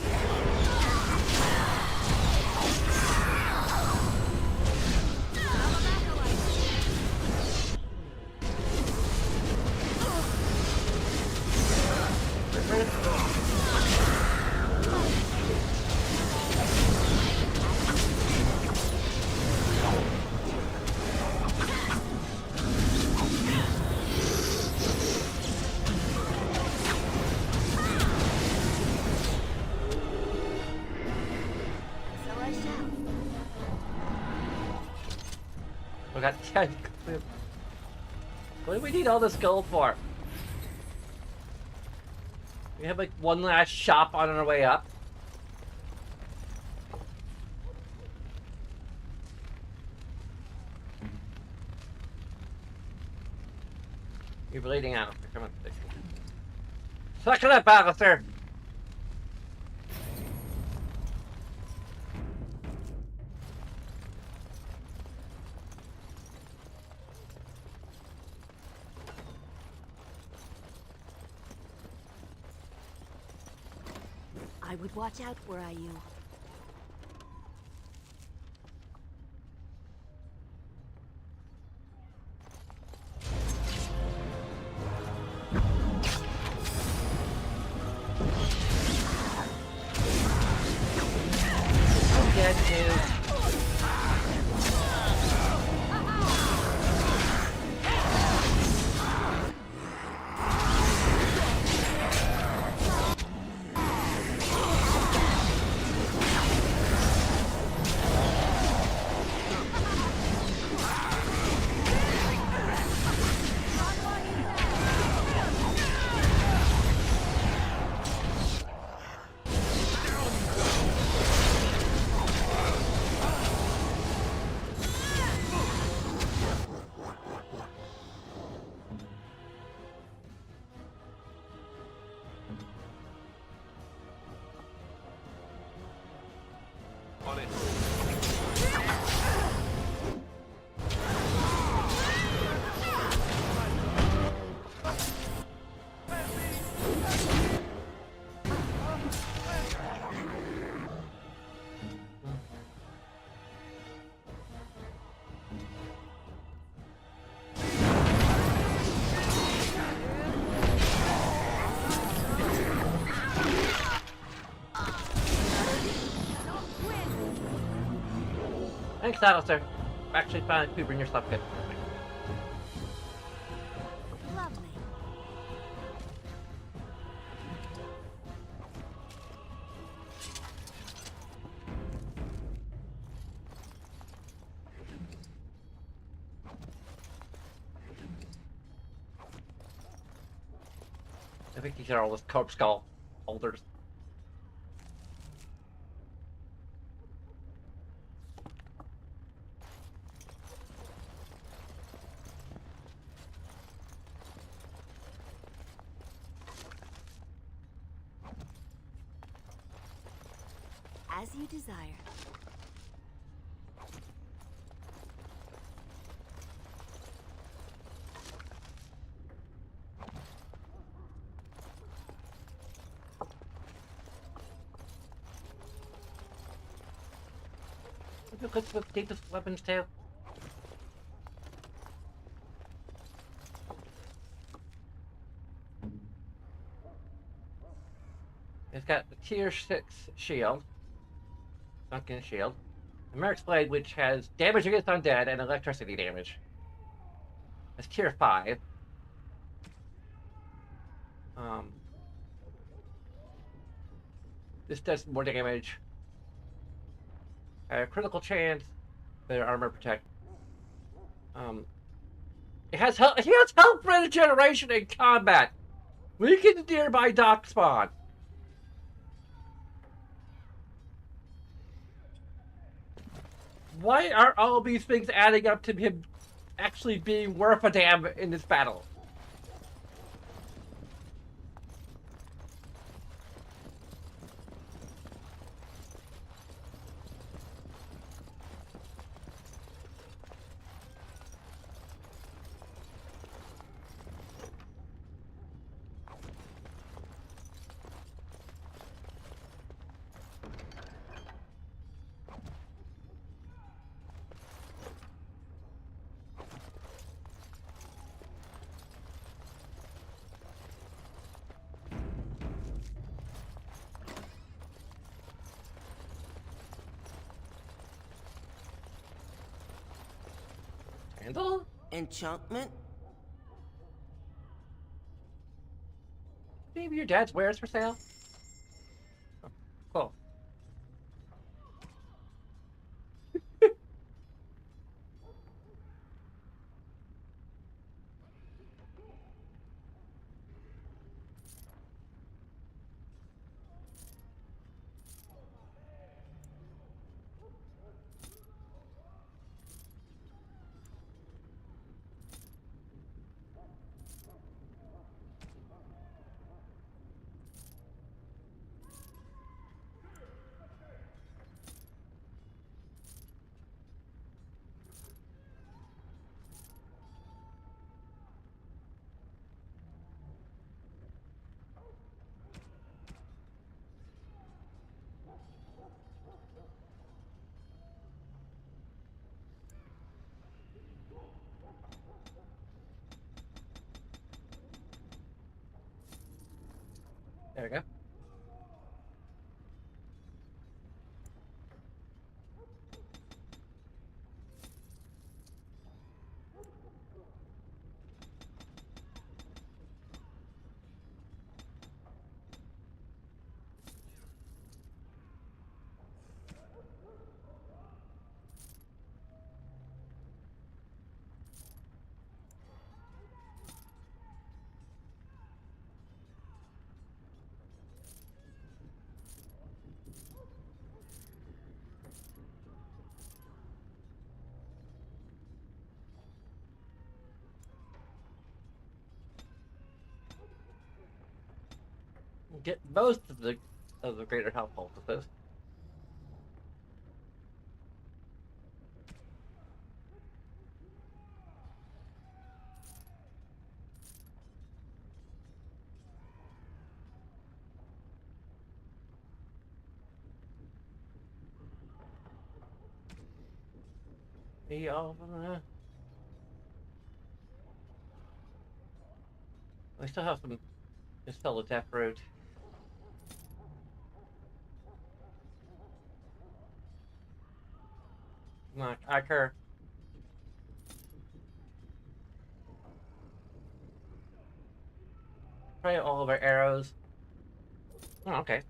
We got 10 clip. What do we need all this gold for? We have like one last shop on our way up. You're bleeding out. Come on. Suck it up, Alistair! I would watch out, were I you. I'm dead too. Thanks, Alistair. Actually, finally, you bring your stuff good. Lovely. I think these are all his corpse skull holders. As you desire. Look with deepest weapons too. It's got the tier 6 shield, sunken shield, the Merc's blade, which has damage against undead and electricity damage. It's tier 5. This does more damage. Critical chance, better armor protect. It has health regeneration in combat. Weakened nearby dock spawn. Why are all these things adding up to him actually being worth a damn in this battle? Handle? Enchantment? Maybe your dad's wares for sale? Oh, cool. There we go. Get most of the greater health poultices. We still have some. There's still a death route. Look, Iker. Try all of our arrows. Oh, okay.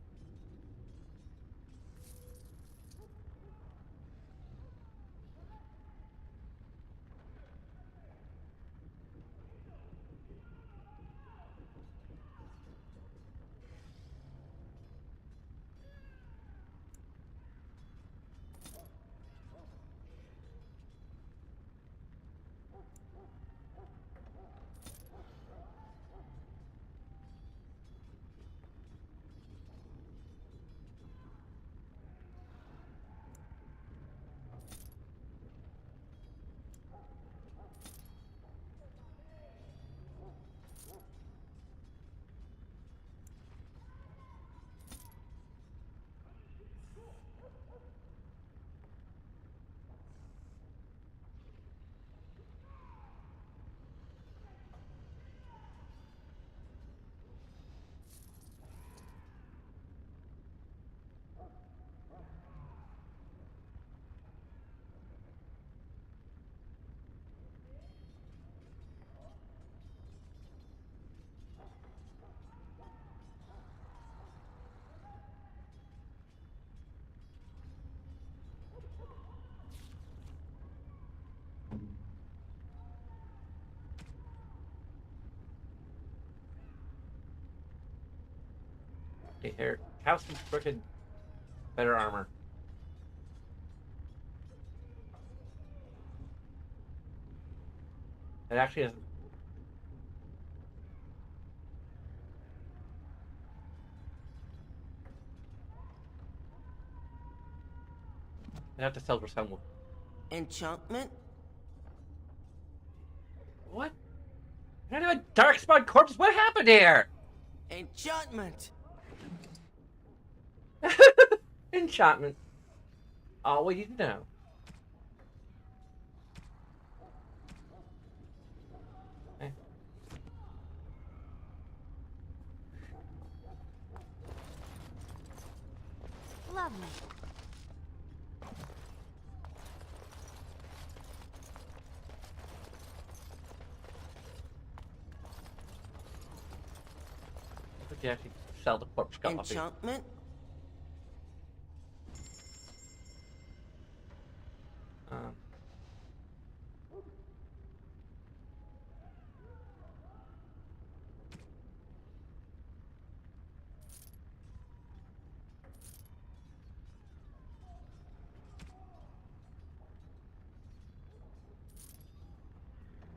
Okay, here. Have some frickin' better armor. It actually isn't. I have to sell for someone. Enchantment? What? I don't know, Darkspawn corpse. What happened here? Enchantment! Enchantment. All we need to know. Okay. Lovely. You actually sell the corpse coffee. Enchantment? I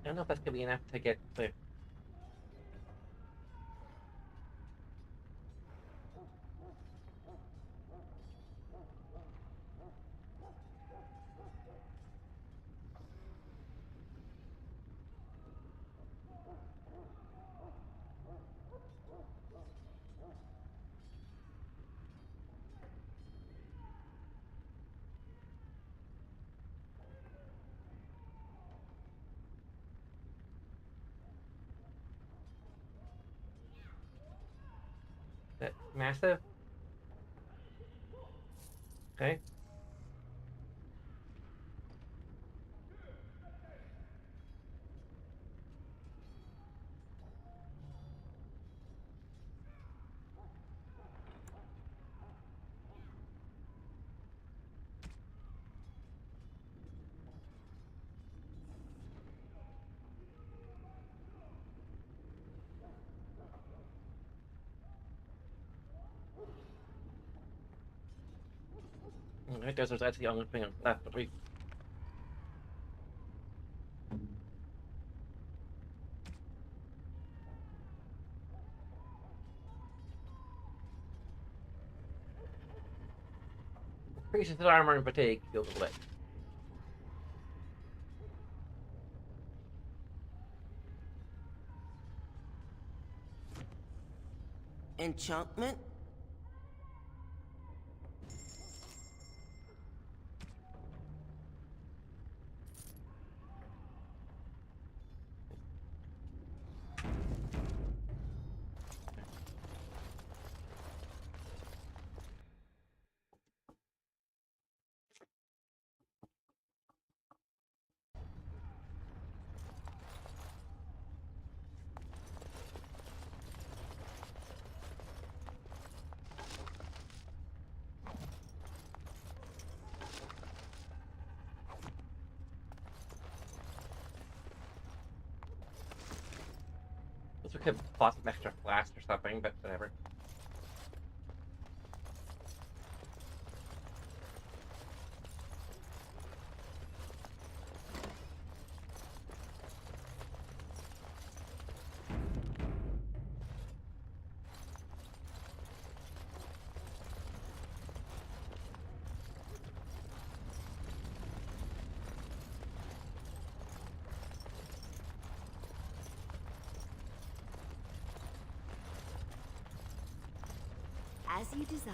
don't know if that's gonna be enough to get the. That massive. Okay. I guess that's the only thing left, but we. Increases the armor and fatigue, feels a bit. Enchantment? We could have bought some extra flask or something, but whatever. As you desire.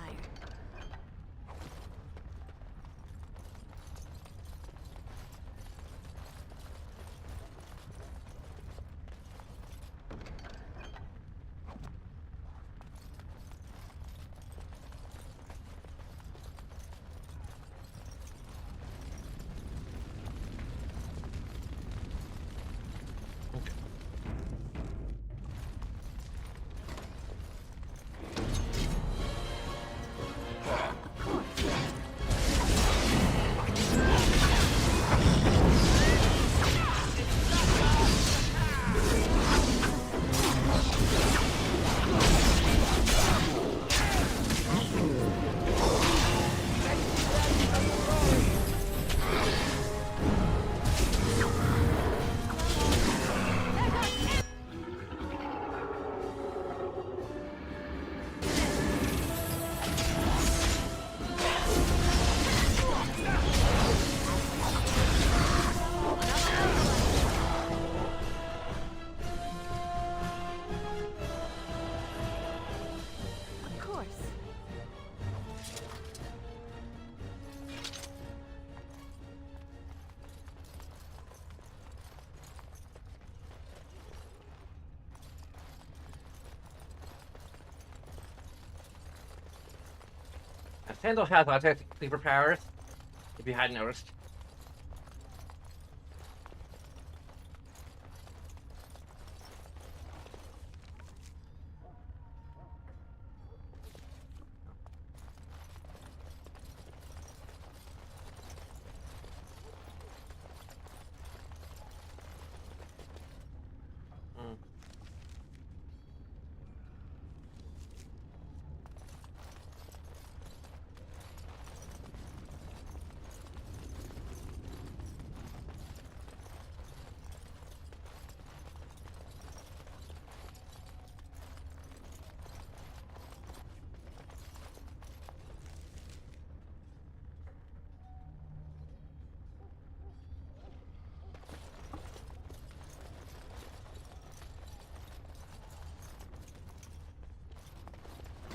Sandal has autistic superpowers, if you hadn't noticed.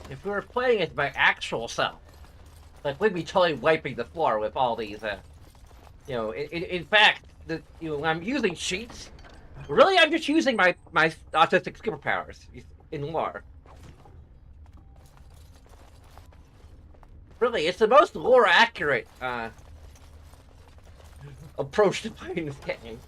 If we were playing it by actual self, like we'd be totally wiping the floor with all these, you know. In fact, when I'm using cheats, really I'm just using my autistic superpowers in lore. Really, it's the most lore accurate approach to playing this game.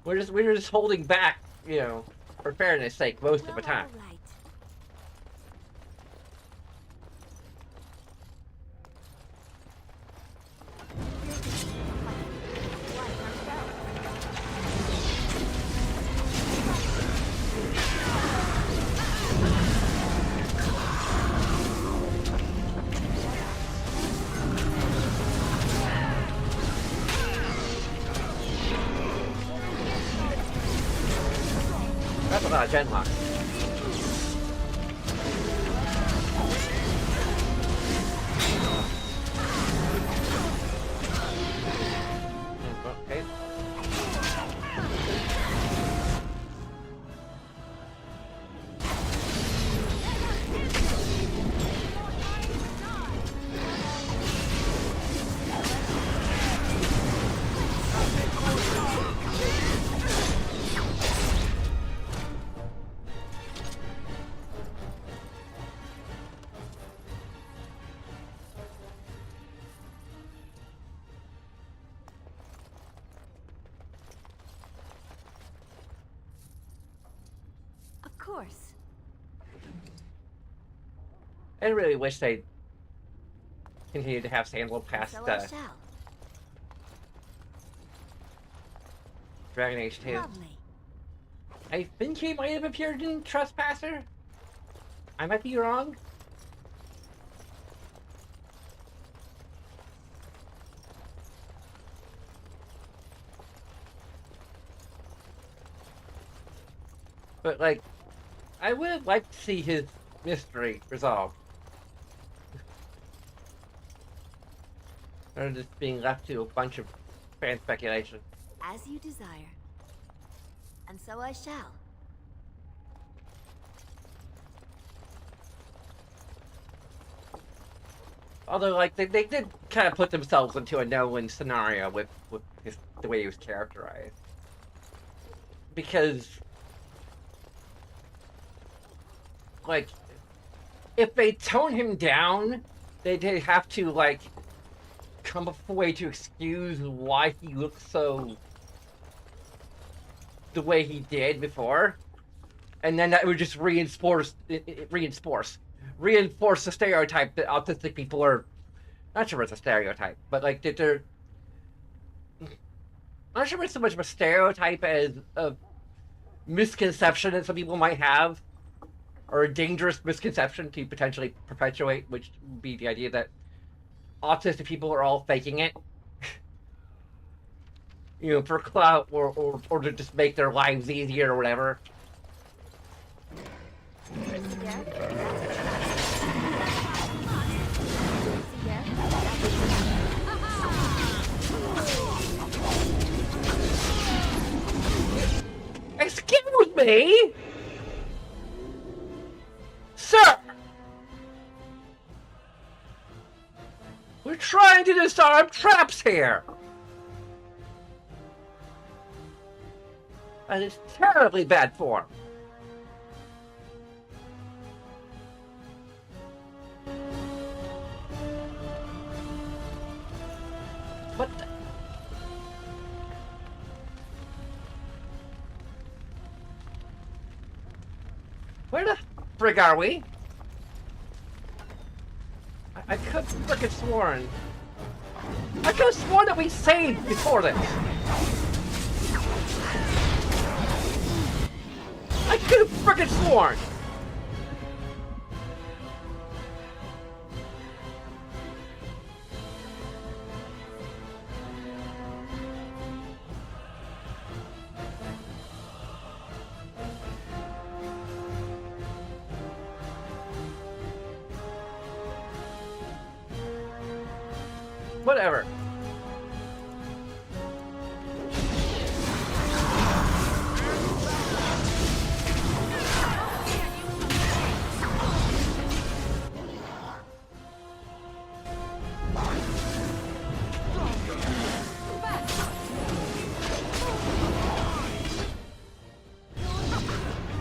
We're just holding back, you know, for fairness' sake most of the time. That's a lot of gen lock. Okay. Of course. I really wish they'd continue to have Sandal past So I shall. Dragon Age 2. Lovely. I think he might have appeared in Trespasser. I might be wrong. But, like, I would have liked to see his mystery resolved. Rather than just being left to a bunch of fan speculation. As you desire. And so I shall. Although, like, they did kind of put themselves into a no-win scenario with the way he was characterized. Because, like, if they tone him down, they'd have to, like, come up with a way to excuse why he looks so the way he did before. And then that would just reinforce the stereotype that autistic people are, not sure if it's a stereotype, but like that they're, I'm not sure if it's so much of a stereotype as a misconception that some people might have, or a dangerous misconception to potentially perpetuate, which would be the idea that autistic people are all faking it. You know, for clout or to just make their lives easier or whatever. Excuse me? Sir! We're trying to disarm traps here! And it's terribly bad form. What the? Where the frig are we? I could frickin' sworn. I could have sworn that we saved before this. I could have frickin' sworn. Whatever.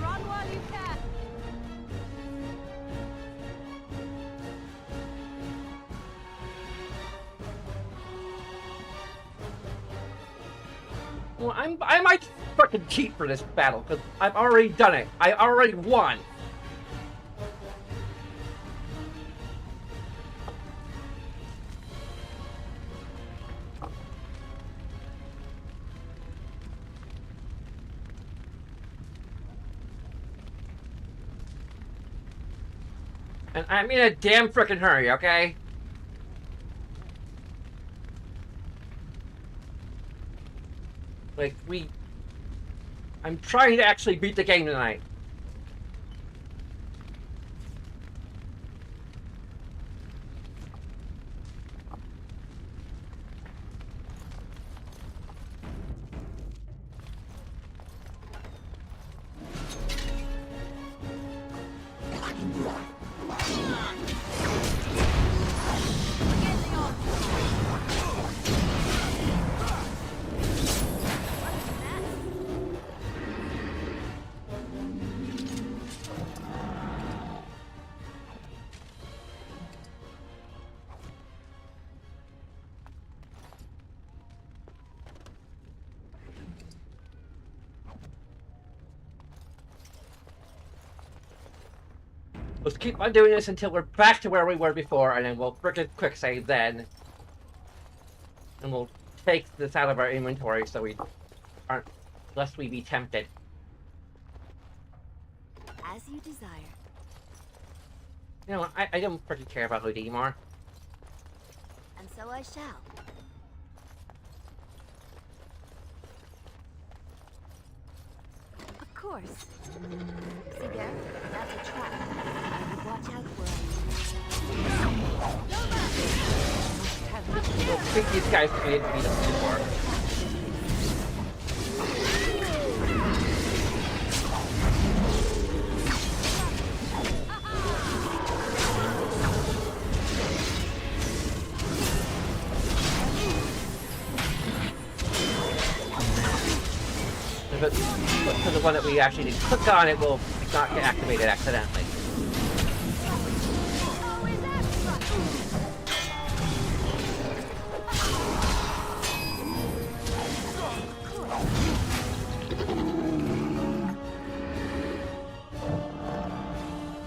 Run while you can. Well, I might fucking cheat for this battle, because I've already done it. I already won. And I'm in a damn frickin' hurry, okay? Like, I'm trying to actually beat the game tonight. Let's keep on doing this until we're back to where we were before, and then we'll frickin' quick save then. And we'll take this out of our inventory so we aren't, lest we be tempted. As you desire. You know, I don't frickin' care about Hood anymore. And so I shall. Of course. See there? That's a trap. I would watch out for it. I think these guys need to beat us before. If it's put to the one that we actually need to click on, it will not get activated accidentally.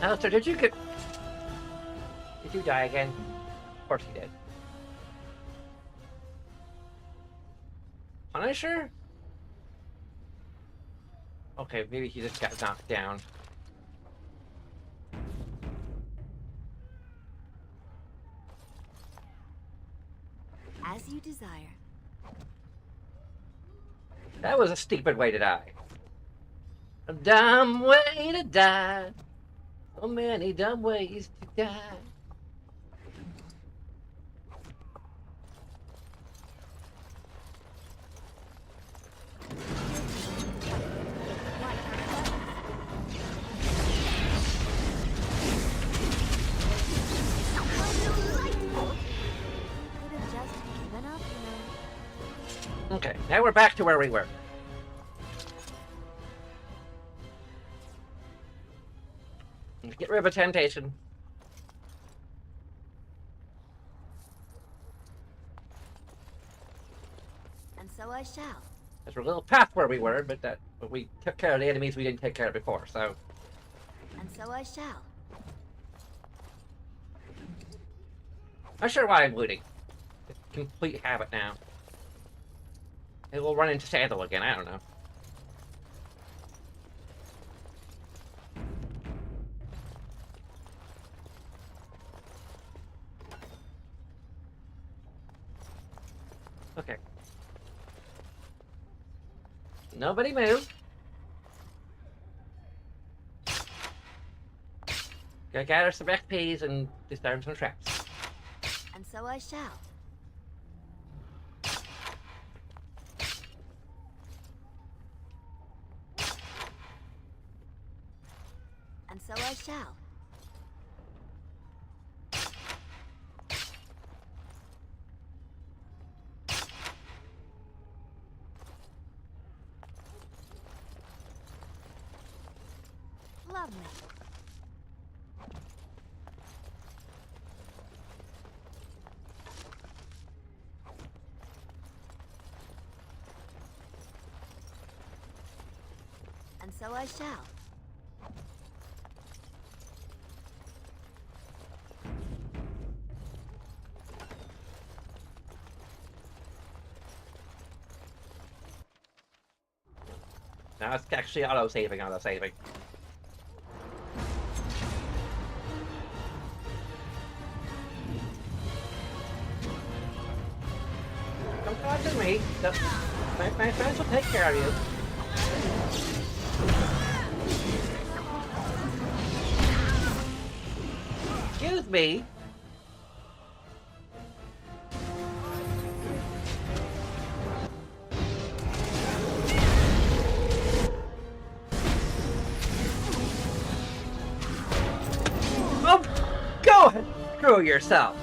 Alistair, did you die again? Of course you did. Punisher? Okay, maybe he just got knocked down. As you desire. That was a stupid way to die. A dumb way to die. So many dumb ways to die. Okay, now we're back to where we were. Get rid of a temptation. And so I shall. There's a little path where we were, but we took care of the enemies we didn't take care of before, so... And so I shall. Not sure why I'm looting. It's a complete habit now. Maybe we'll run into Sandal again, I don't know. Okay. Nobody move. Go gather some XPs and disarm some traps. And so I shall. And so I shall. Lovely. And so I shall. Now it's actually auto-saving. Don't talk to me. My friends will take care of you. Excuse me. Oh, go ahead. Screw yourself.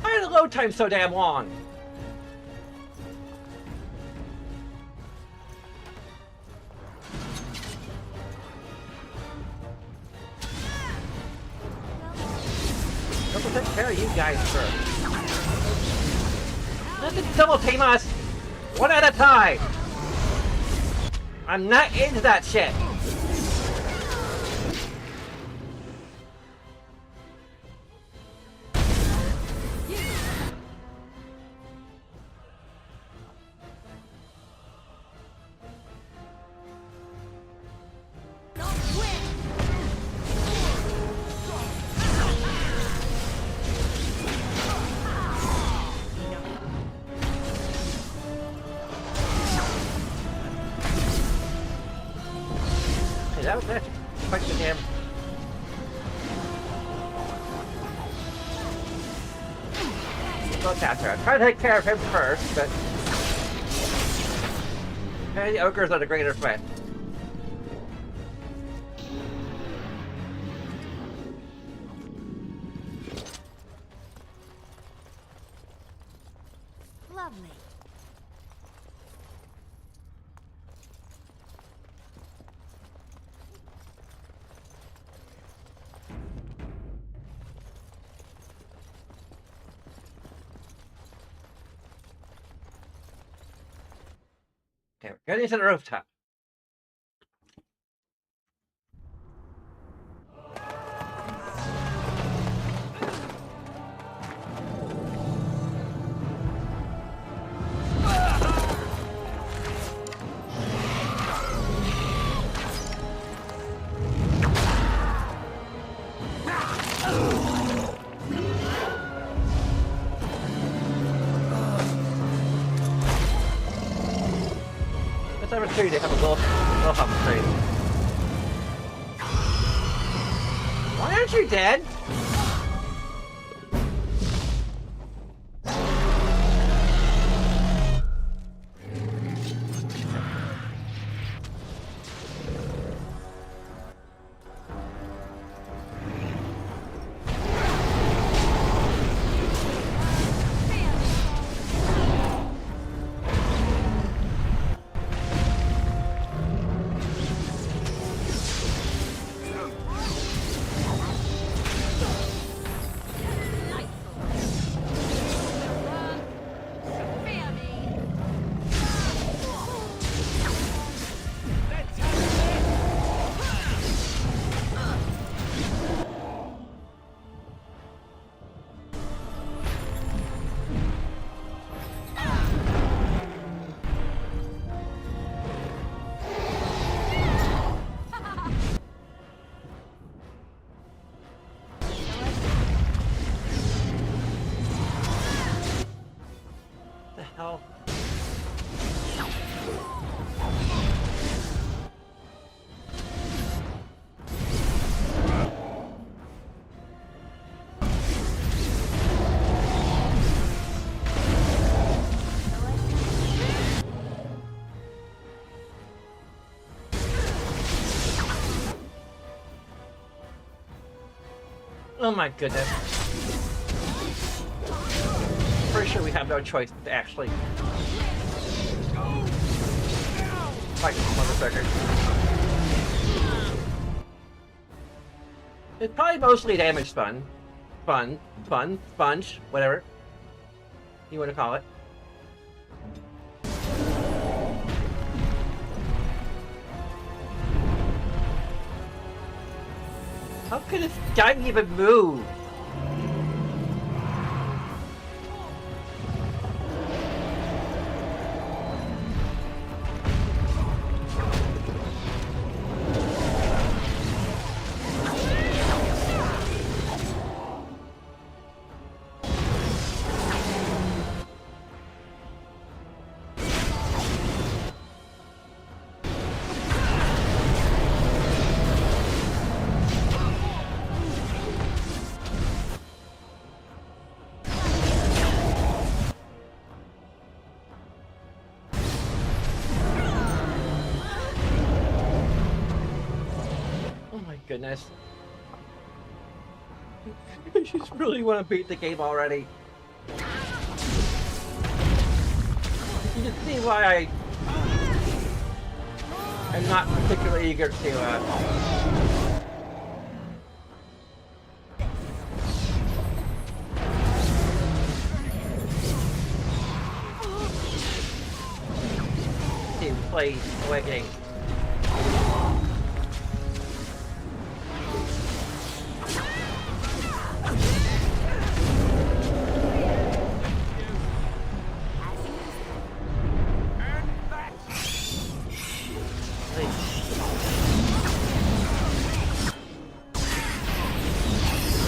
Why are the load times so damn long? Let's take care of you guys first. Let's double team us one at a time. I'm not into that shit. That was actually quite the damn. Look after him. Try to take care of him first, but the ogres are the greater threat. Lovely. Okay, we're getting to the rooftop. Number 2, they have a wolf on the street. Why aren't you dead? Oh my goodness. Pretty sure we have no choice to actually fight this motherfucker. It's probably mostly damage sponge, whatever you want to call it. How could this guy even move? Goodness. I just really want to beat the game already. You can see why I'm not particularly eager to play Awakening.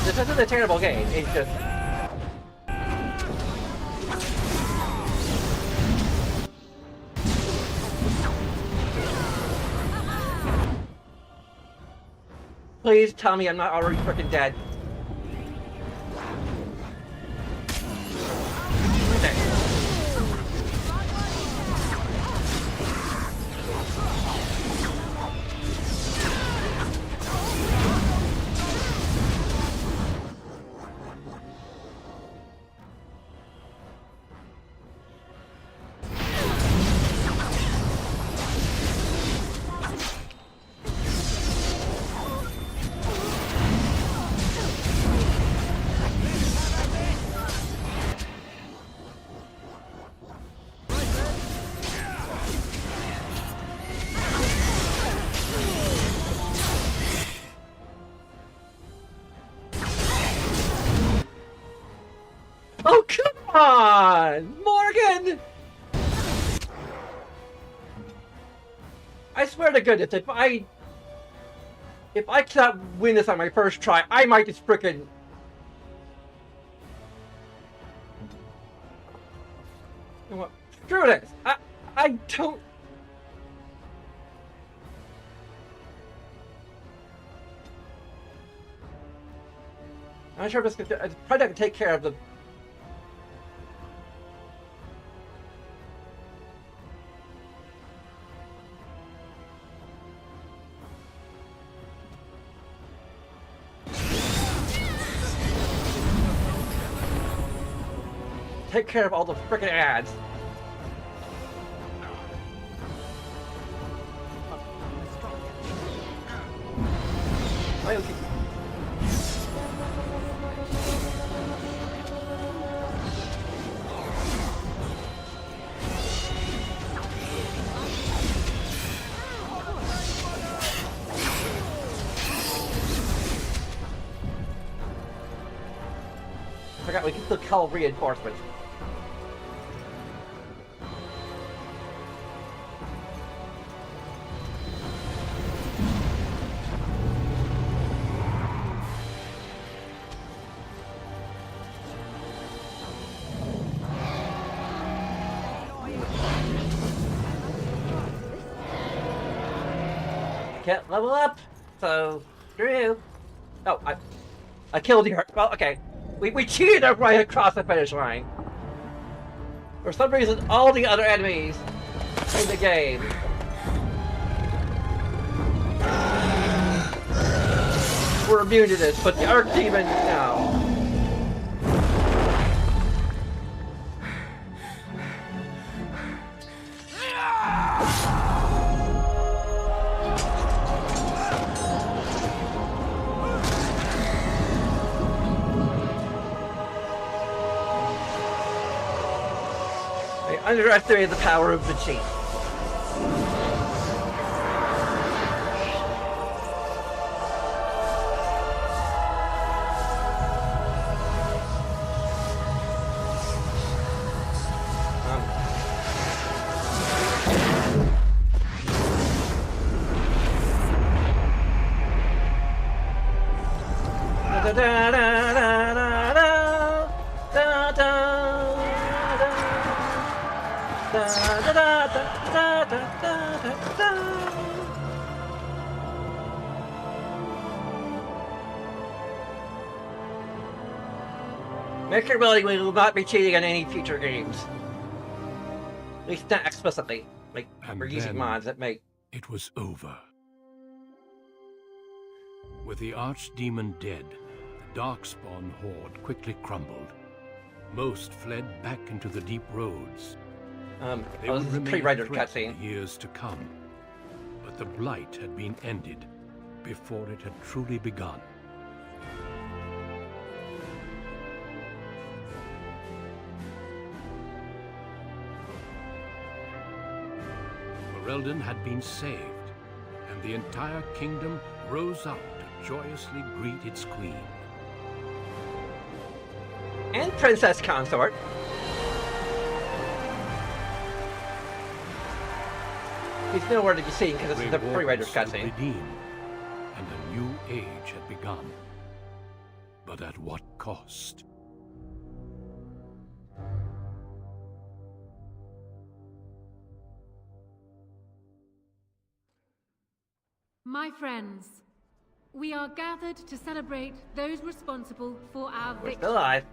This isn't a terrible game, it's just... Please tell me I'm not already freaking dead. Oh, come on! Morgan! I swear to goodness, if I cannot win this on my first try, I might just frickin'... You know what? Screw this! I don't... I'm not sure if it's probably not gonna take care of the... Take care of all the frickin' ads. Why okay? I forgot we can still call reinforcements. Can't level up, so screw you. Oh, I killed her. Well, okay. We cheated her right across the finish line. For some reason, all the other enemies in the game we're immune to this, but the Archdemon now. I underestimated the power of the chief. Mr. Willing will not be cheating on any future games. At least not explicitly. Like, we're using mods that make... It was over. With the Archdemon dead, the Darkspawn horde quickly crumbled. Most fled back into the deep roads. They would remain a threat for years to come. But the Blight had been ended before it had truly begun. Ferelden had been saved, and the entire kingdom rose up to joyously greet its queen. And Princess Consort. He's nowhere to be seen because it's the pre-writer's cutscene. And a new age had begun. But at what cost? My friends, we are gathered to celebrate those responsible for our victory. We're still alive.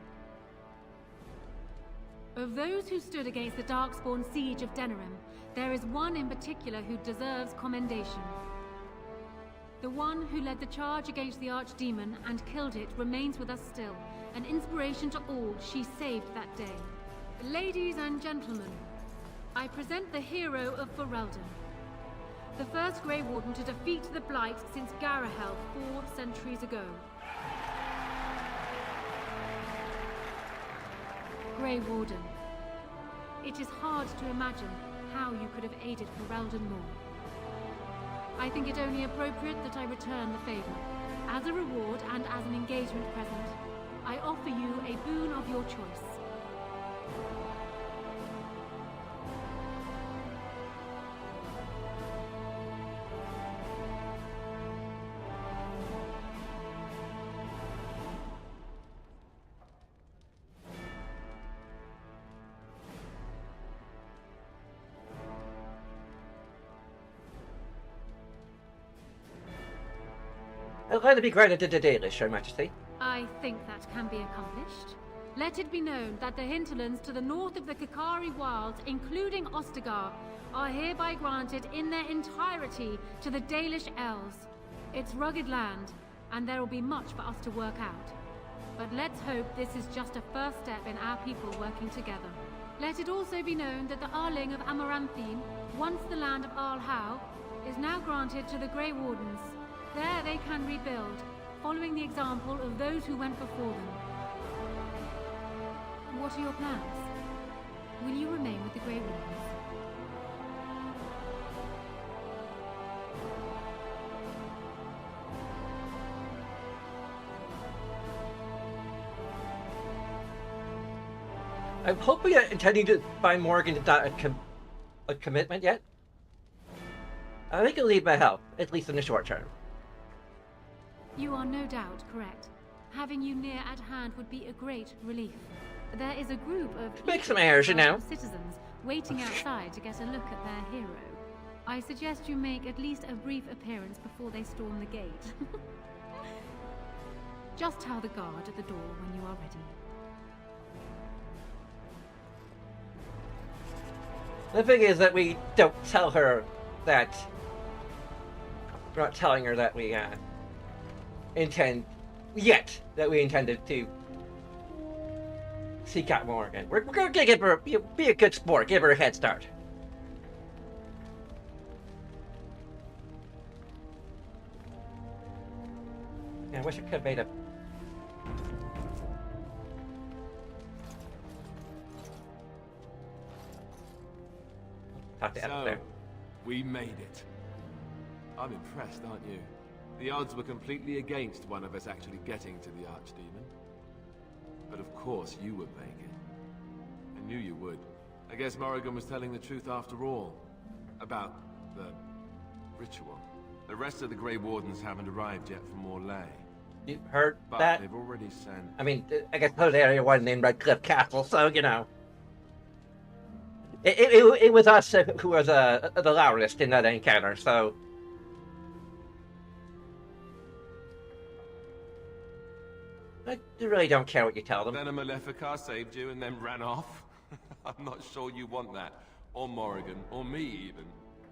Of those who stood against the Darkspawn siege of Denerim, there is one in particular who deserves commendation. The one who led the charge against the Archdemon and killed it remains with us still, an inspiration to all she saved that day. Ladies and gentlemen, I present the hero of Ferelden. The first Grey Warden to defeat the Blight since Garahel 4 centuries ago. Grey Warden, it is hard to imagine how you could have aided Ferelden more. I think it only appropriate that I return the favor. As a reward and as an engagement present, I offer you a boon of your choice. I'm glad to be granted to the Dalish, Your Majesty. I think that can be accomplished. Let it be known that the hinterlands to the north of the Kakari Wilds, including Ostagar, are hereby granted in their entirety to the Dalish Elves. It's rugged land, and there will be much for us to work out. But let's hope this is just a first step in our people working together. Let it also be known that the Arling of Amaranthine, once the land of Arlhau, is now granted to the Grey Wardens. There they can rebuild, following the example of those who went before them. What are your plans? Will you remain with the Grey Wardens? I'm hoping that intending to find Morgan is not a commitment yet. I think I'll leave my help, at least in the short term. You are no doubt correct. Having you near at hand would be a great relief. There is a group of make some airs, you know, citizens waiting outside to get a look at their hero. I suggest you make at least a brief appearance before they storm the gate. Just tell the guard at the door when you are ready. The thing is that we don't tell her that... We're not telling her that we, intended to seek out Morrigan. We're gonna give her be a good sport, give her a head start. Yeah, I wish I could have made a. So, we made it. I'm impressed, aren't you? The odds were completely against one of us actually getting to the Archdemon. But of course you would make it. I knew you would. I guess Morrigan was telling the truth after all. About the ritual. The rest of the Grey Wardens haven't arrived yet from Morlaix. You heard but that? They've already sent... I mean, I guess there's area one named Redcliffe Castle, so, you know. It was us who was the loudest in that encounter, so... I really don't care what you tell them. Then a Maleficar saved you and then ran off? I'm not sure you want that. Or Morrigan, or me even.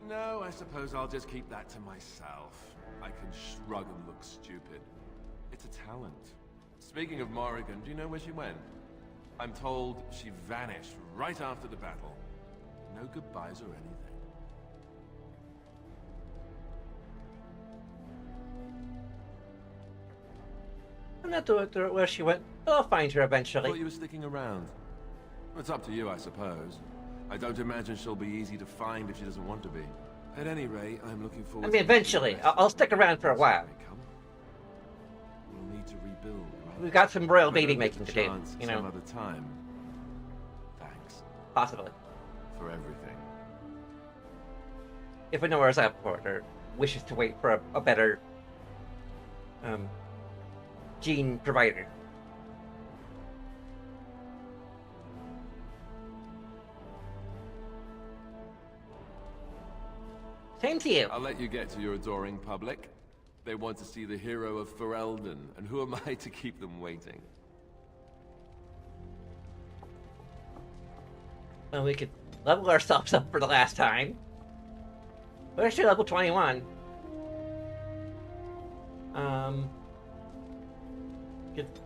No, I suppose I'll just keep that to myself. I can shrug and look stupid. It's a talent. Speaking of Morrigan, do you know where she went? I'm told she vanished right after the battle. No goodbyes or anything. I'm not sure where she went, but I'll find her eventually. I thought you were sticking around. It's up to you, I suppose. I don't imagine she'll be easy to find if she doesn't want to be. At any rate, I'm looking forward to... I mean, eventually. I'll stick around for a while. We'll need to rebuild, right? We've got some royal baby making to do, you know. Some other time. Thanks. Possibly. For everything. If Anora's up for it, or wishes to wait for a better gene provider. Same to you. I'll let you get to your adoring public. They want to see the hero of Ferelden, and who am I to keep them waiting? Well, we could level ourselves up for the last time. We're actually level 21.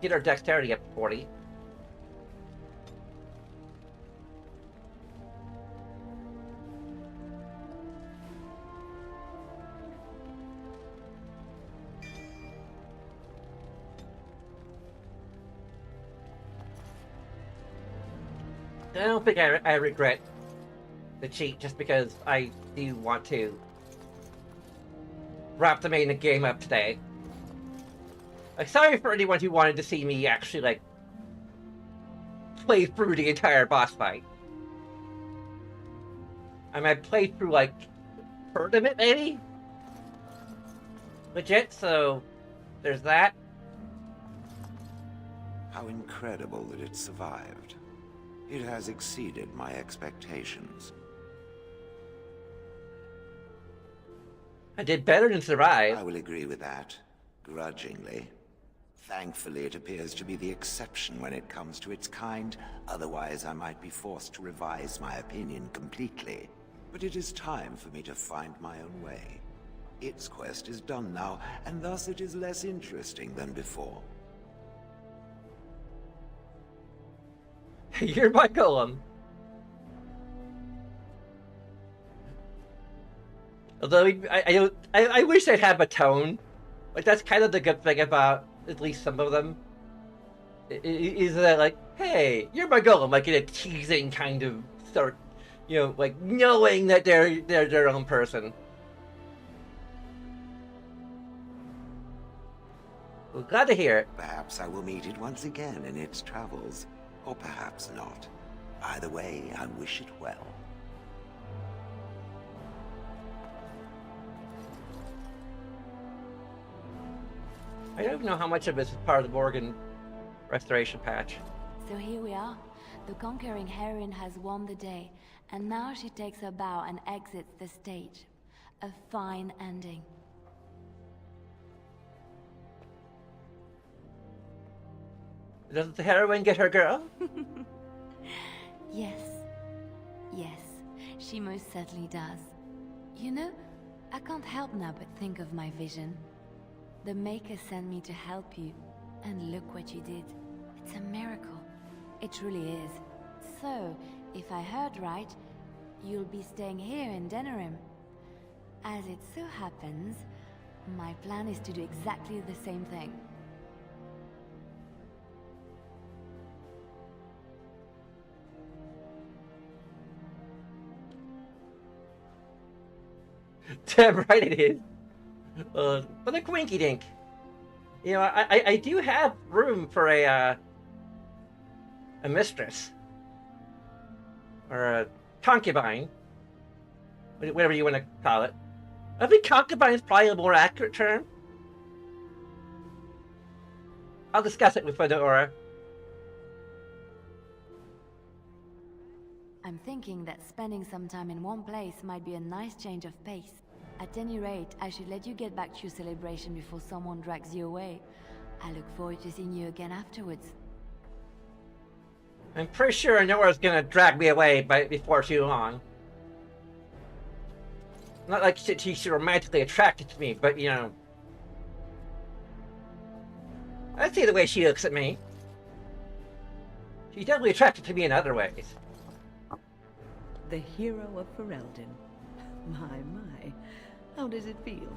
Get our dexterity up to 40. I don't think I regret the cheat just because I do want to wrap the main game up today. Like, sorry for anyone who wanted to see me actually, like, play through the entire boss fight. I mean, I played through, like, a third of it, maybe? Legit, so there's that. How incredible that it survived. It has exceeded my expectations. I did better than survive. I will agree with that, grudgingly. Thankfully, it appears to be the exception when it comes to its kind. Otherwise, I might be forced to revise my opinion completely. But it is time for me to find my own way. Its quest is done now, and thus it is less interesting than before. You're my golem. Although I wish they'd have a tone. Like, that's kind of the good thing about at least some of them. Is that, like, hey, you're my golem, like in a teasing kind of sort, you know, like knowing that they're their own person. Well, glad to hear it. Perhaps I will meet it once again in its travels. Or perhaps not. Either way, I wish it well. I don't know how much of this is part of the Morrigan restoration patch. So here we are. The conquering heroine has won the day, and now she takes her bow and exits the stage. A fine ending. Does the heroine get her girl? Yes. Yes, she most certainly does. You know, I can't help now but think of my vision. The Maker sent me to help you, and look what you did. It's a miracle. It truly is. So, if I heard right, you'll be staying here in Denerim. As it so happens, my plan is to do exactly the same thing. Damn right it is. But a quinky dink. You know, I do have room for a mistress. Or a concubine. Whatever you want to call it. I think concubine is probably a more accurate term. I'll discuss it with Fedora. I'm thinking that spending some time in one place might be a nice change of pace. At any rate, I should let you get back to your celebration before someone drags you away. I look forward to seeing you again afterwards. I'm pretty sure Nora's gonna drag me away before too long. Not like she's romantically attracted to me, but you know. I see the way she looks at me. She's definitely attracted to me in other ways. The hero of Ferelden. My. How does it feel?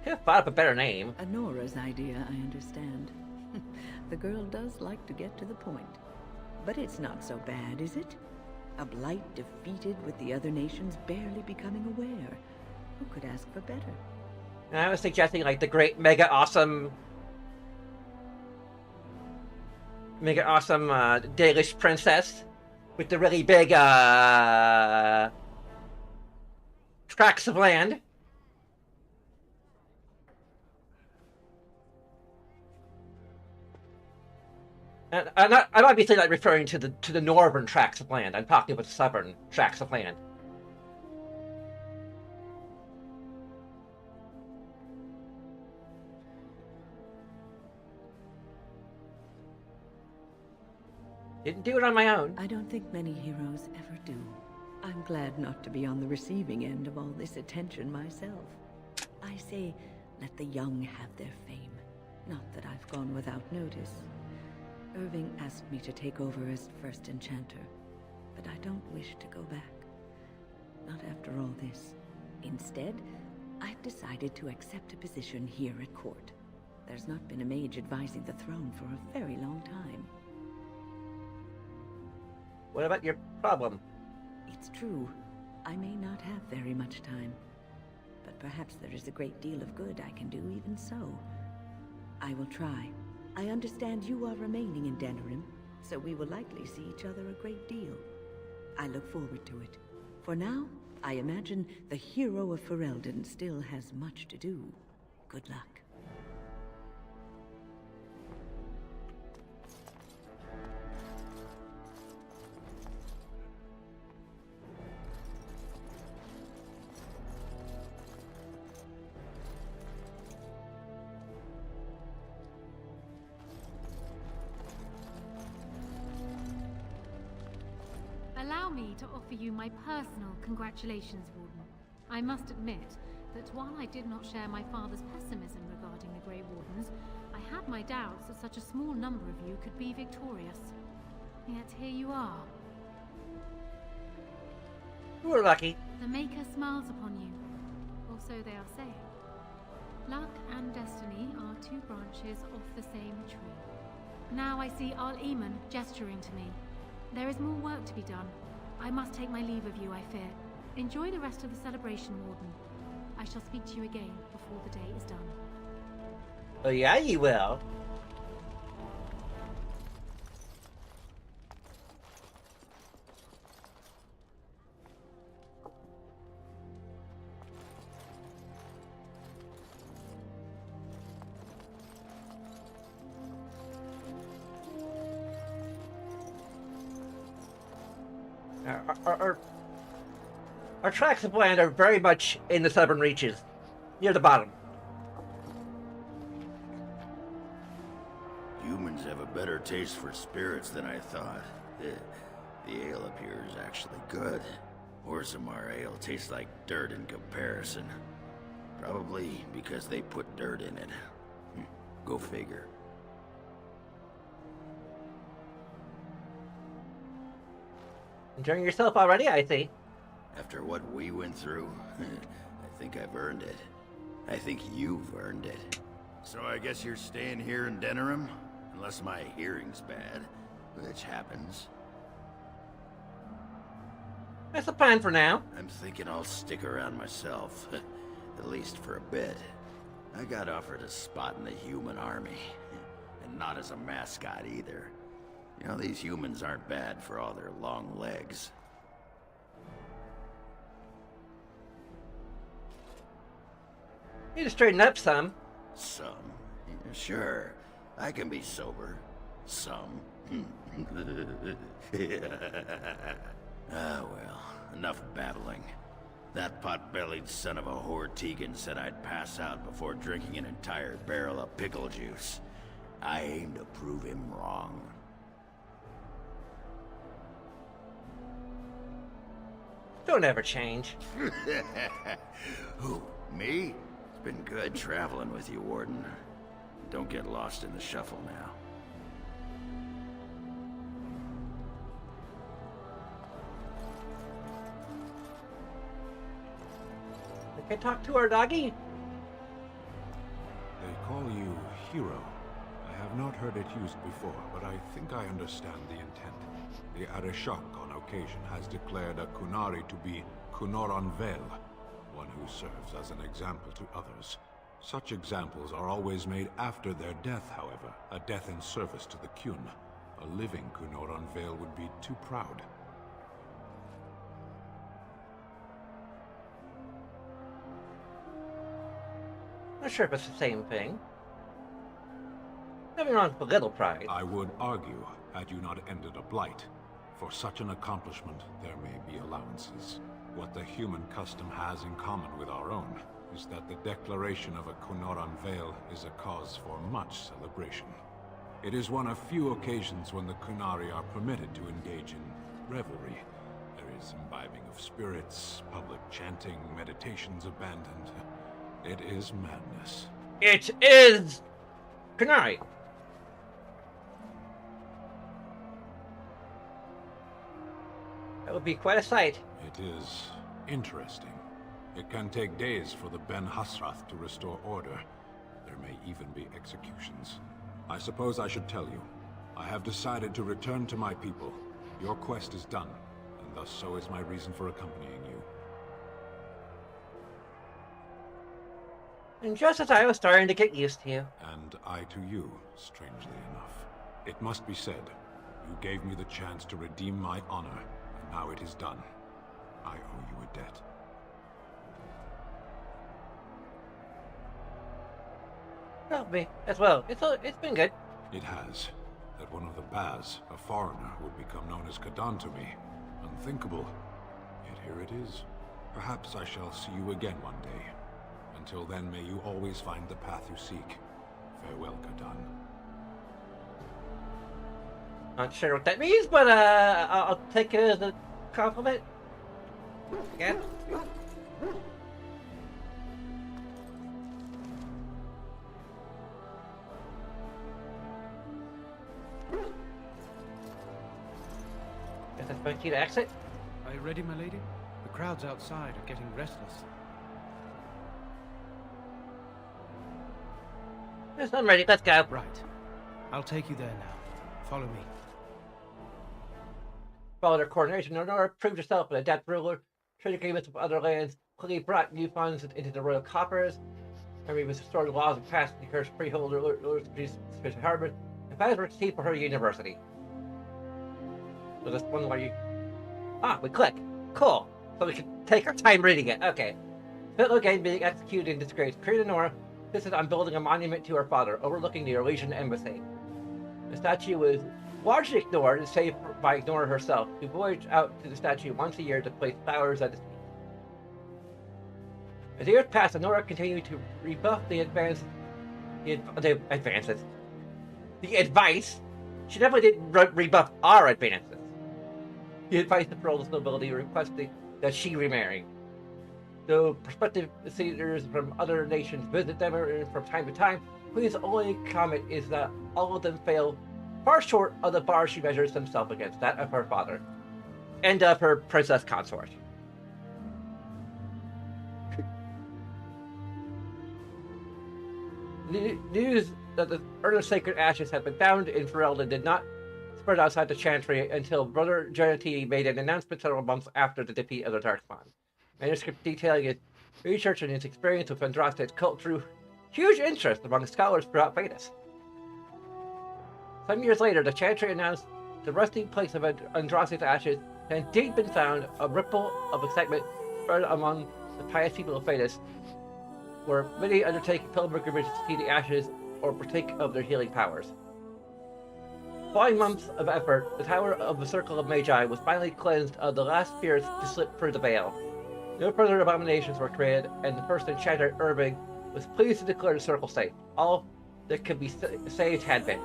Could have thought up a better name. Anora's idea, I understand. The girl does like to get to the point. But it's not so bad, is it? A blight defeated with the other nations barely becoming aware. Who could ask for better? And I was suggesting like the great mega awesome Dalish princess with the really big tracts of land. And I'm obviously not referring to the northern tracts of land. I'm talking about the southern tracts of land. Didn't do it on my own. I don't think many heroes ever do. I'm glad not to be on the receiving end of all this attention myself. I say, let the young have their fame. Not that I've gone without notice. Irving asked me to take over as first enchanter, but I don't wish to go back. Not after all this. Instead, I've decided to accept a position here at court. There's not been a mage advising the throne for a very long time. What about your problem? It's true. I may not have very much time. But perhaps there is a great deal of good I can do even so. I will try. I understand you are remaining in Denerim, so we will likely see each other a great deal. I look forward to it. For now, I imagine the hero of Ferelden still has much to do. Good luck. Allow me to offer you my personal congratulations, Warden. I must admit that while I did not share my father's pessimism regarding the Grey Wardens, I had my doubts that such a small number of you could be victorious. Yet here you are. We're lucky. The Maker smiles upon you, or so they are saying. Luck and destiny are two branches of the same tree. Now I see Al Eamon gesturing to me. There is more work to be done. I must take my leave of you, I fear. Enjoy the rest of the celebration, Warden. I shall speak to you again before the day is done. Oh yeah, you will. Our tracts of land are very much in the southern reaches, near the bottom. Humans have a better taste for spirits than I thought. The ale up here is actually good. Orzammar ale tastes like dirt in comparison. Probably because they put dirt in it. Go figure. Enjoying yourself already, I see. After what we went through, I think I've earned it. I think you've earned it. So I guess you're staying here in Denerim? Unless my hearing's bad, which happens. That's the plan for now. I'm thinking I'll stick around myself. At least for a bit. I got offered a spot in the human army. And not as a mascot either. You know, these humans aren't bad for all their long legs. You just straighten up some. Some? Sure. I can be sober. Some. Ah, well. Enough babbling. That pot-bellied son of a whore Tegan said I'd pass out before drinking an entire barrel of pickle juice. I aim to prove him wrong. Don't ever change. Who, me? It's been good traveling with you, Warden. Don't get lost in the shuffle now. Can I talk to our doggy? They call you Hero. I have not heard it used before, but I think I understand the intent. The Arishok on occasion has declared a Kunari to be Kunoran Vel, one who serves as an example to others. Such examples are always made after their death, however, a death in service to the Kyun. A living Kunoran Vel would be too proud. Not sure if it's the same thing. Nothing wrong with a little pride. I would argue, had you not ended a blight. For such an accomplishment, there may be allowances. What the human custom has in common with our own is that the declaration of a Kunoran Vel is a cause for much celebration. It is one of few occasions when the Kunari are permitted to engage in revelry. There is imbibing of spirits, public chanting, meditations abandoned. It is madness. It is Kunari. That would be quite a sight. It is interesting. It can take days for the Ben Hasrath to restore order. There may even be executions. I suppose I should tell you. I have decided to return to my people. Your quest is done, and thus so is my reason for accompanying you. And just as I was starting to get used to you. And I to you, strangely enough. It must be said, you gave me the chance to redeem my honor, and now it is done. I owe you a debt. Help me as well. It's been good. It has. That one of the Baz, a foreigner, would become known as Kadan to me. Unthinkable. Yet here it is. Perhaps I shall see you again one day. Until then, may you always find the path you seek. Farewell, Kadan. Not sure what that means, but I'll take it as a compliment. Again. Guess that's my key to exit. Are you ready, my lady? The crowds outside are getting restless. Yes, I'm ready. Let's go. Right. I'll take you there now. Follow me. Followed her coronation. Nora proved herself an adept ruler. Trade agreements with other lands. Quickly brought new funds into the royal coffers. Henry was restored laws and passed the curse freeholder rulers to produce Fisher Harbor. And funds were received for her university. So this one where you... we click. Cool. So we can take our time reading it. Okay. Hitler again being executed in disgrace. Created Nora. This is on building a monument to her father, overlooking the Eurasian embassy. The statue was largely ignored and saved by Nora herself, who voyaged out to the statue once a year to place flowers at its feet. As years passed, Nora continued to rebuff the advice. She definitely didn't rebuff our advances. The advice of Roll's nobility requesting that she remarry. Though prospective suitors from other nations visit them from time to time, Queen's only comment is that all of them fail far short of the bar she measures himself against, that of her father, and of her princess consort. News that the Urn of Sacred Ashes had been found in Ferelden did not spread outside the Chantry until Brother Genetini made an announcement several months after the defeat of the Darkspawn. Manuscript detailing his research and his experience with Andraste's cult drew huge interest among scholars throughout Phaedus. Some years later, the Chantry announced the resting place of Andraste's ashes had indeed been found. A ripple of excitement spread among the pious people of Phaedus, where many undertake pilgrimages to see the ashes or partake of their healing powers. Following months of effort, the Tower of the Circle of Magi was finally cleansed of the last spirits to slip through the veil. No further abominations were created, and the first enchanter, Irving, was pleased to declare the circle safe. All that could be saved had been.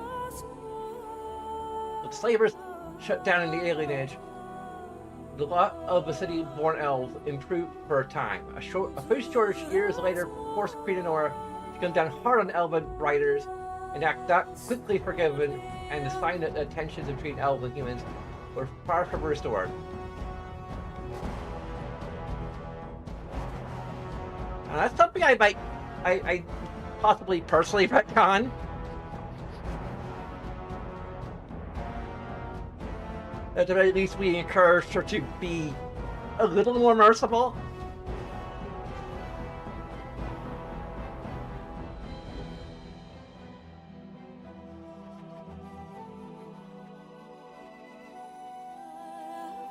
With slavers shut down in the Alien Age, the lot of the city-born elves improved for a time. A food shortage years later forced Queen Honora to come down hard on elven riders and act not quickly forgiven, and the sign that the tensions between elves and humans were far from restored. Now, that's something I possibly personally retcon. At the very least, we encourage her to be a little more merciful.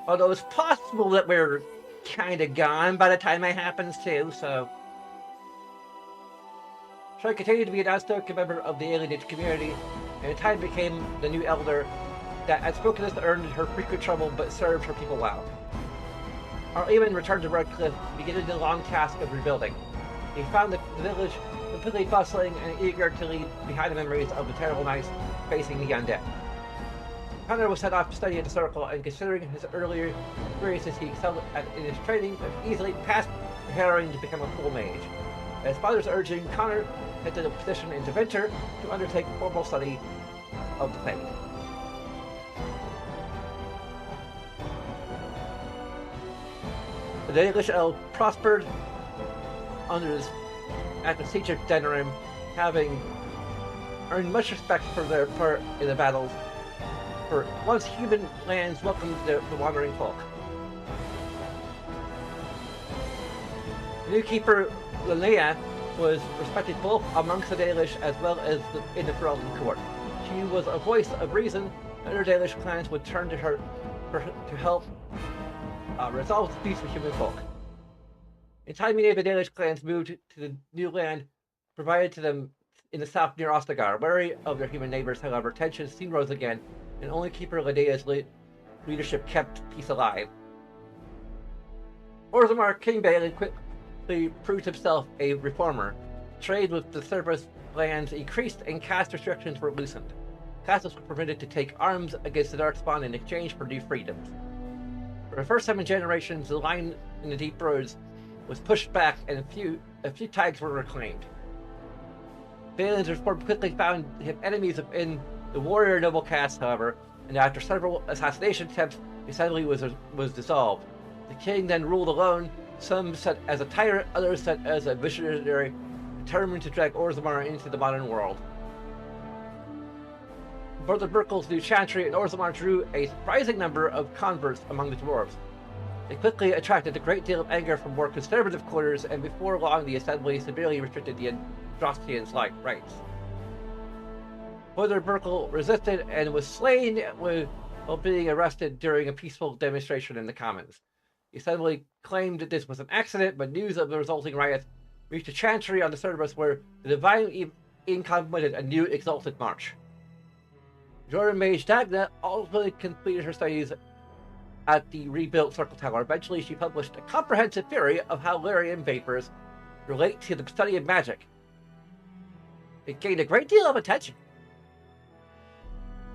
Although it's possible that we're kind of gone by the time that happens too, so... She continued to be an outspoken member of the alienage community, and in time became the new elder that outspokenness earned her frequent trouble but served her people well. Arleman returned to Redcliffe, beginning the long task of rebuilding. He found the village completely bustling and eager to leave behind the memories of the terrible nights facing the undead. Connor was sent off to study at the Circle, and considering his earlier experiences, he excelled in his training and easily passed preparing to become a full mage. At his father's urging, Connor entered a position in Deventer to undertake formal study of the faith. The Dalish elf prospered at the siege of Denerim, having earned much respect for their part in the battles. For once human lands welcomed the wandering folk. The new keeper, Linnea, was respected both amongst the Dalish as well as in the Ferelden court. She was a voice of reason, and other Dalish clans would turn to her to help resolve disputes with human folk. In time, many of the Dalish clans moved to the new land provided to them in the south near Ostagar. Wary of their human neighbors, however, tensions soon rose again, and only Keeper Lidea's leadership kept peace alive. Orzammar King Balin quickly proved himself a reformer. Trade with the Cerberus lands increased and caste restrictions were loosened. Castles were permitted to take arms against the Darkspawn in exchange for new freedoms. For the first time in generations, the line in the deep roads was pushed back, and a few tags were reclaimed. Balin's reform quickly found him enemies within the warrior noble caste, however, and after several assassination attempts, the assembly was dissolved. The king then ruled alone, some set as a tyrant, others set as a visionary, determined to drag Orzammar into the modern world. Brother Burkle's new chantry in Orzammar drew a surprising number of converts among the dwarves. They quickly attracted a great deal of anger from more conservative quarters, and before long the assembly severely restricted the Andrastians' rights. Brother Burkle resisted and was slain while being arrested during a peaceful demonstration in the Commons. The assembly claimed that this was an accident, but news of the resulting riots reached a chantry on the Cerberus, where the divine contemplated a new exalted march. Jordan Mage Dagna ultimately completed her studies at the rebuilt Circle Tower. Eventually, she published a comprehensive theory of how Lyrian vapors relate to the study of magic. It gained a great deal of attention.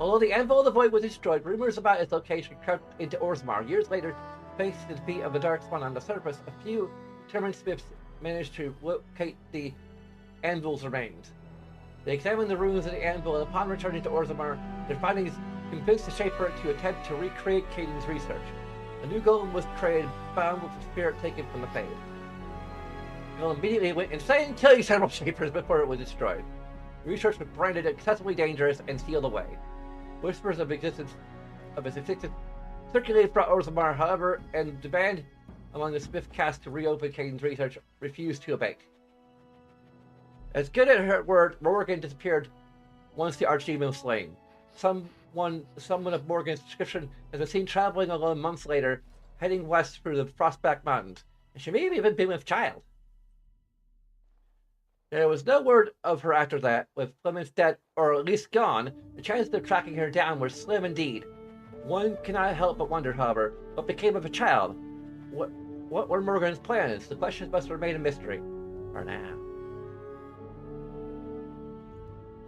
Although the Anvil of the Void was destroyed, rumors about its location crept into Orzammar. Years later, Thanks to the defeat of the Darkspawn on the surface, a few determined smiths managed to locate the anvil's remains. They examined the ruins of the anvil, and upon returning to Orzammar, their findings convinced the Shaper to attempt to recreate Caden's research. A new golem was created, bound with the spirit taken from the Fade. The golem immediately went insane, killing several Shapers before it was destroyed. The research was branded excessively dangerous and sealed away. Whispers of its existence circulated throughout Orzammar, however, and the demand among the Smith cast to reopen Caden's research refused to abate. As good as her word, Morgan disappeared once the Archdemon was slain. Someone of Morgan's description has been seen traveling alone months later, heading west through the Frostback Mountains, and she may have even been with child. There was no word of her after that. With Clemens dead, or at least gone, the chances of tracking her down were slim indeed. One cannot help but wonder, however, what became of a child. What were Morgan's plans? The questions must remain a mystery. For now.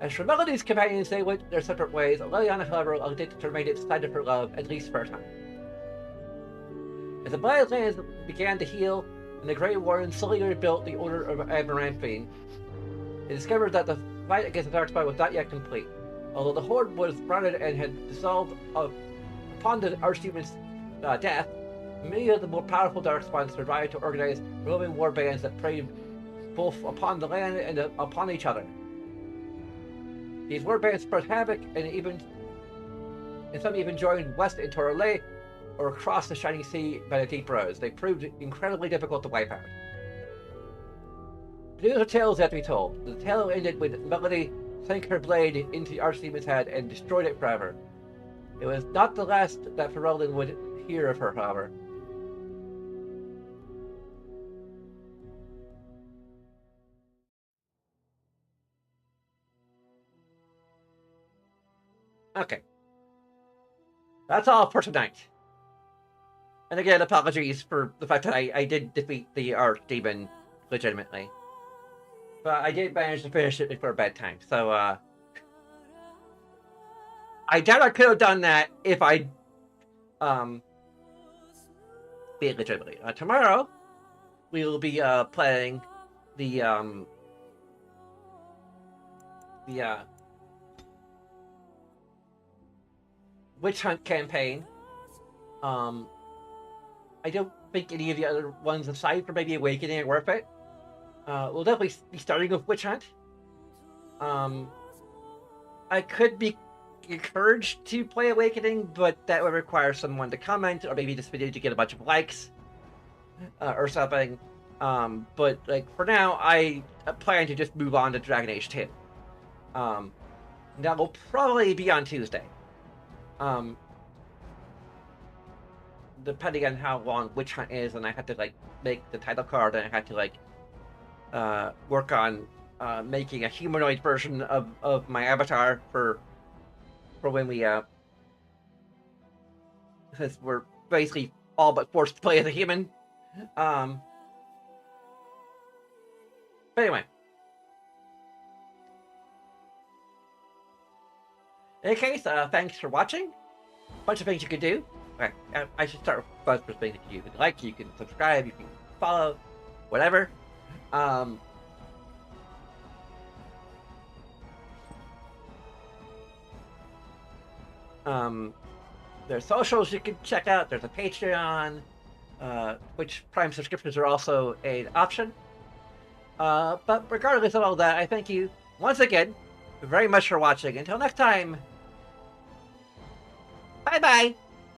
As for Melody's companions, they went their separate ways. Liliana, however, elected to remain at the side of her love, at least for a time. As the Blighted Lands began to heal, and the Grey Warden slowly rebuilt the Order of Amaranthine, they discovered that the fight against the Darkspawn was not yet complete. Although the Horde was routed and had dissolved upon the Archdemon's death, many of the more powerful Darkspawn survived to organize roving war bands that preyed both upon the land and upon each other. These warbands spread havoc, and some even joined west into Orlais or across the Shining Sea by the Deep Roads. They proved incredibly difficult to wipe out. But these are tales that have to be told. The tale ended when Melody sank her blade into the Archdemon's head and destroyed it forever. It was not the last that Ferelden would hear of her, however. Okay. That's all for tonight. And again, apologies for the fact that I did defeat the Archdemon legitimately. But I did manage to finish it before bedtime, so, I doubt I could have done that if I, beat it legitimately. Tomorrow, we will be, playing the Witch Hunt campaign. I don't think any of the other ones aside from maybe Awakening are worth it. We'll definitely be starting with Witch Hunt. I could be encouraged to play Awakening, but that would require someone to comment, or maybe this video to get a bunch of likes, or something. But like for now, I plan to just move on to Dragon Age 2. That will probably be on Tuesday. Depending on how long Witch Hunt is, and I had to like make the title card, and I had to like work on making a humanoid version of my avatar for when we since we're basically all but forced to play as a human. But anyway. In any case, thanks for watching. Bunch of things you can do. Okay, I should start with first things you can like, you can subscribe, you can follow, whatever. There's socials you can check out. There's a Patreon, which Prime subscriptions are also an option. But regardless of all that, I thank you once again very much for watching. Until next time, bye-bye!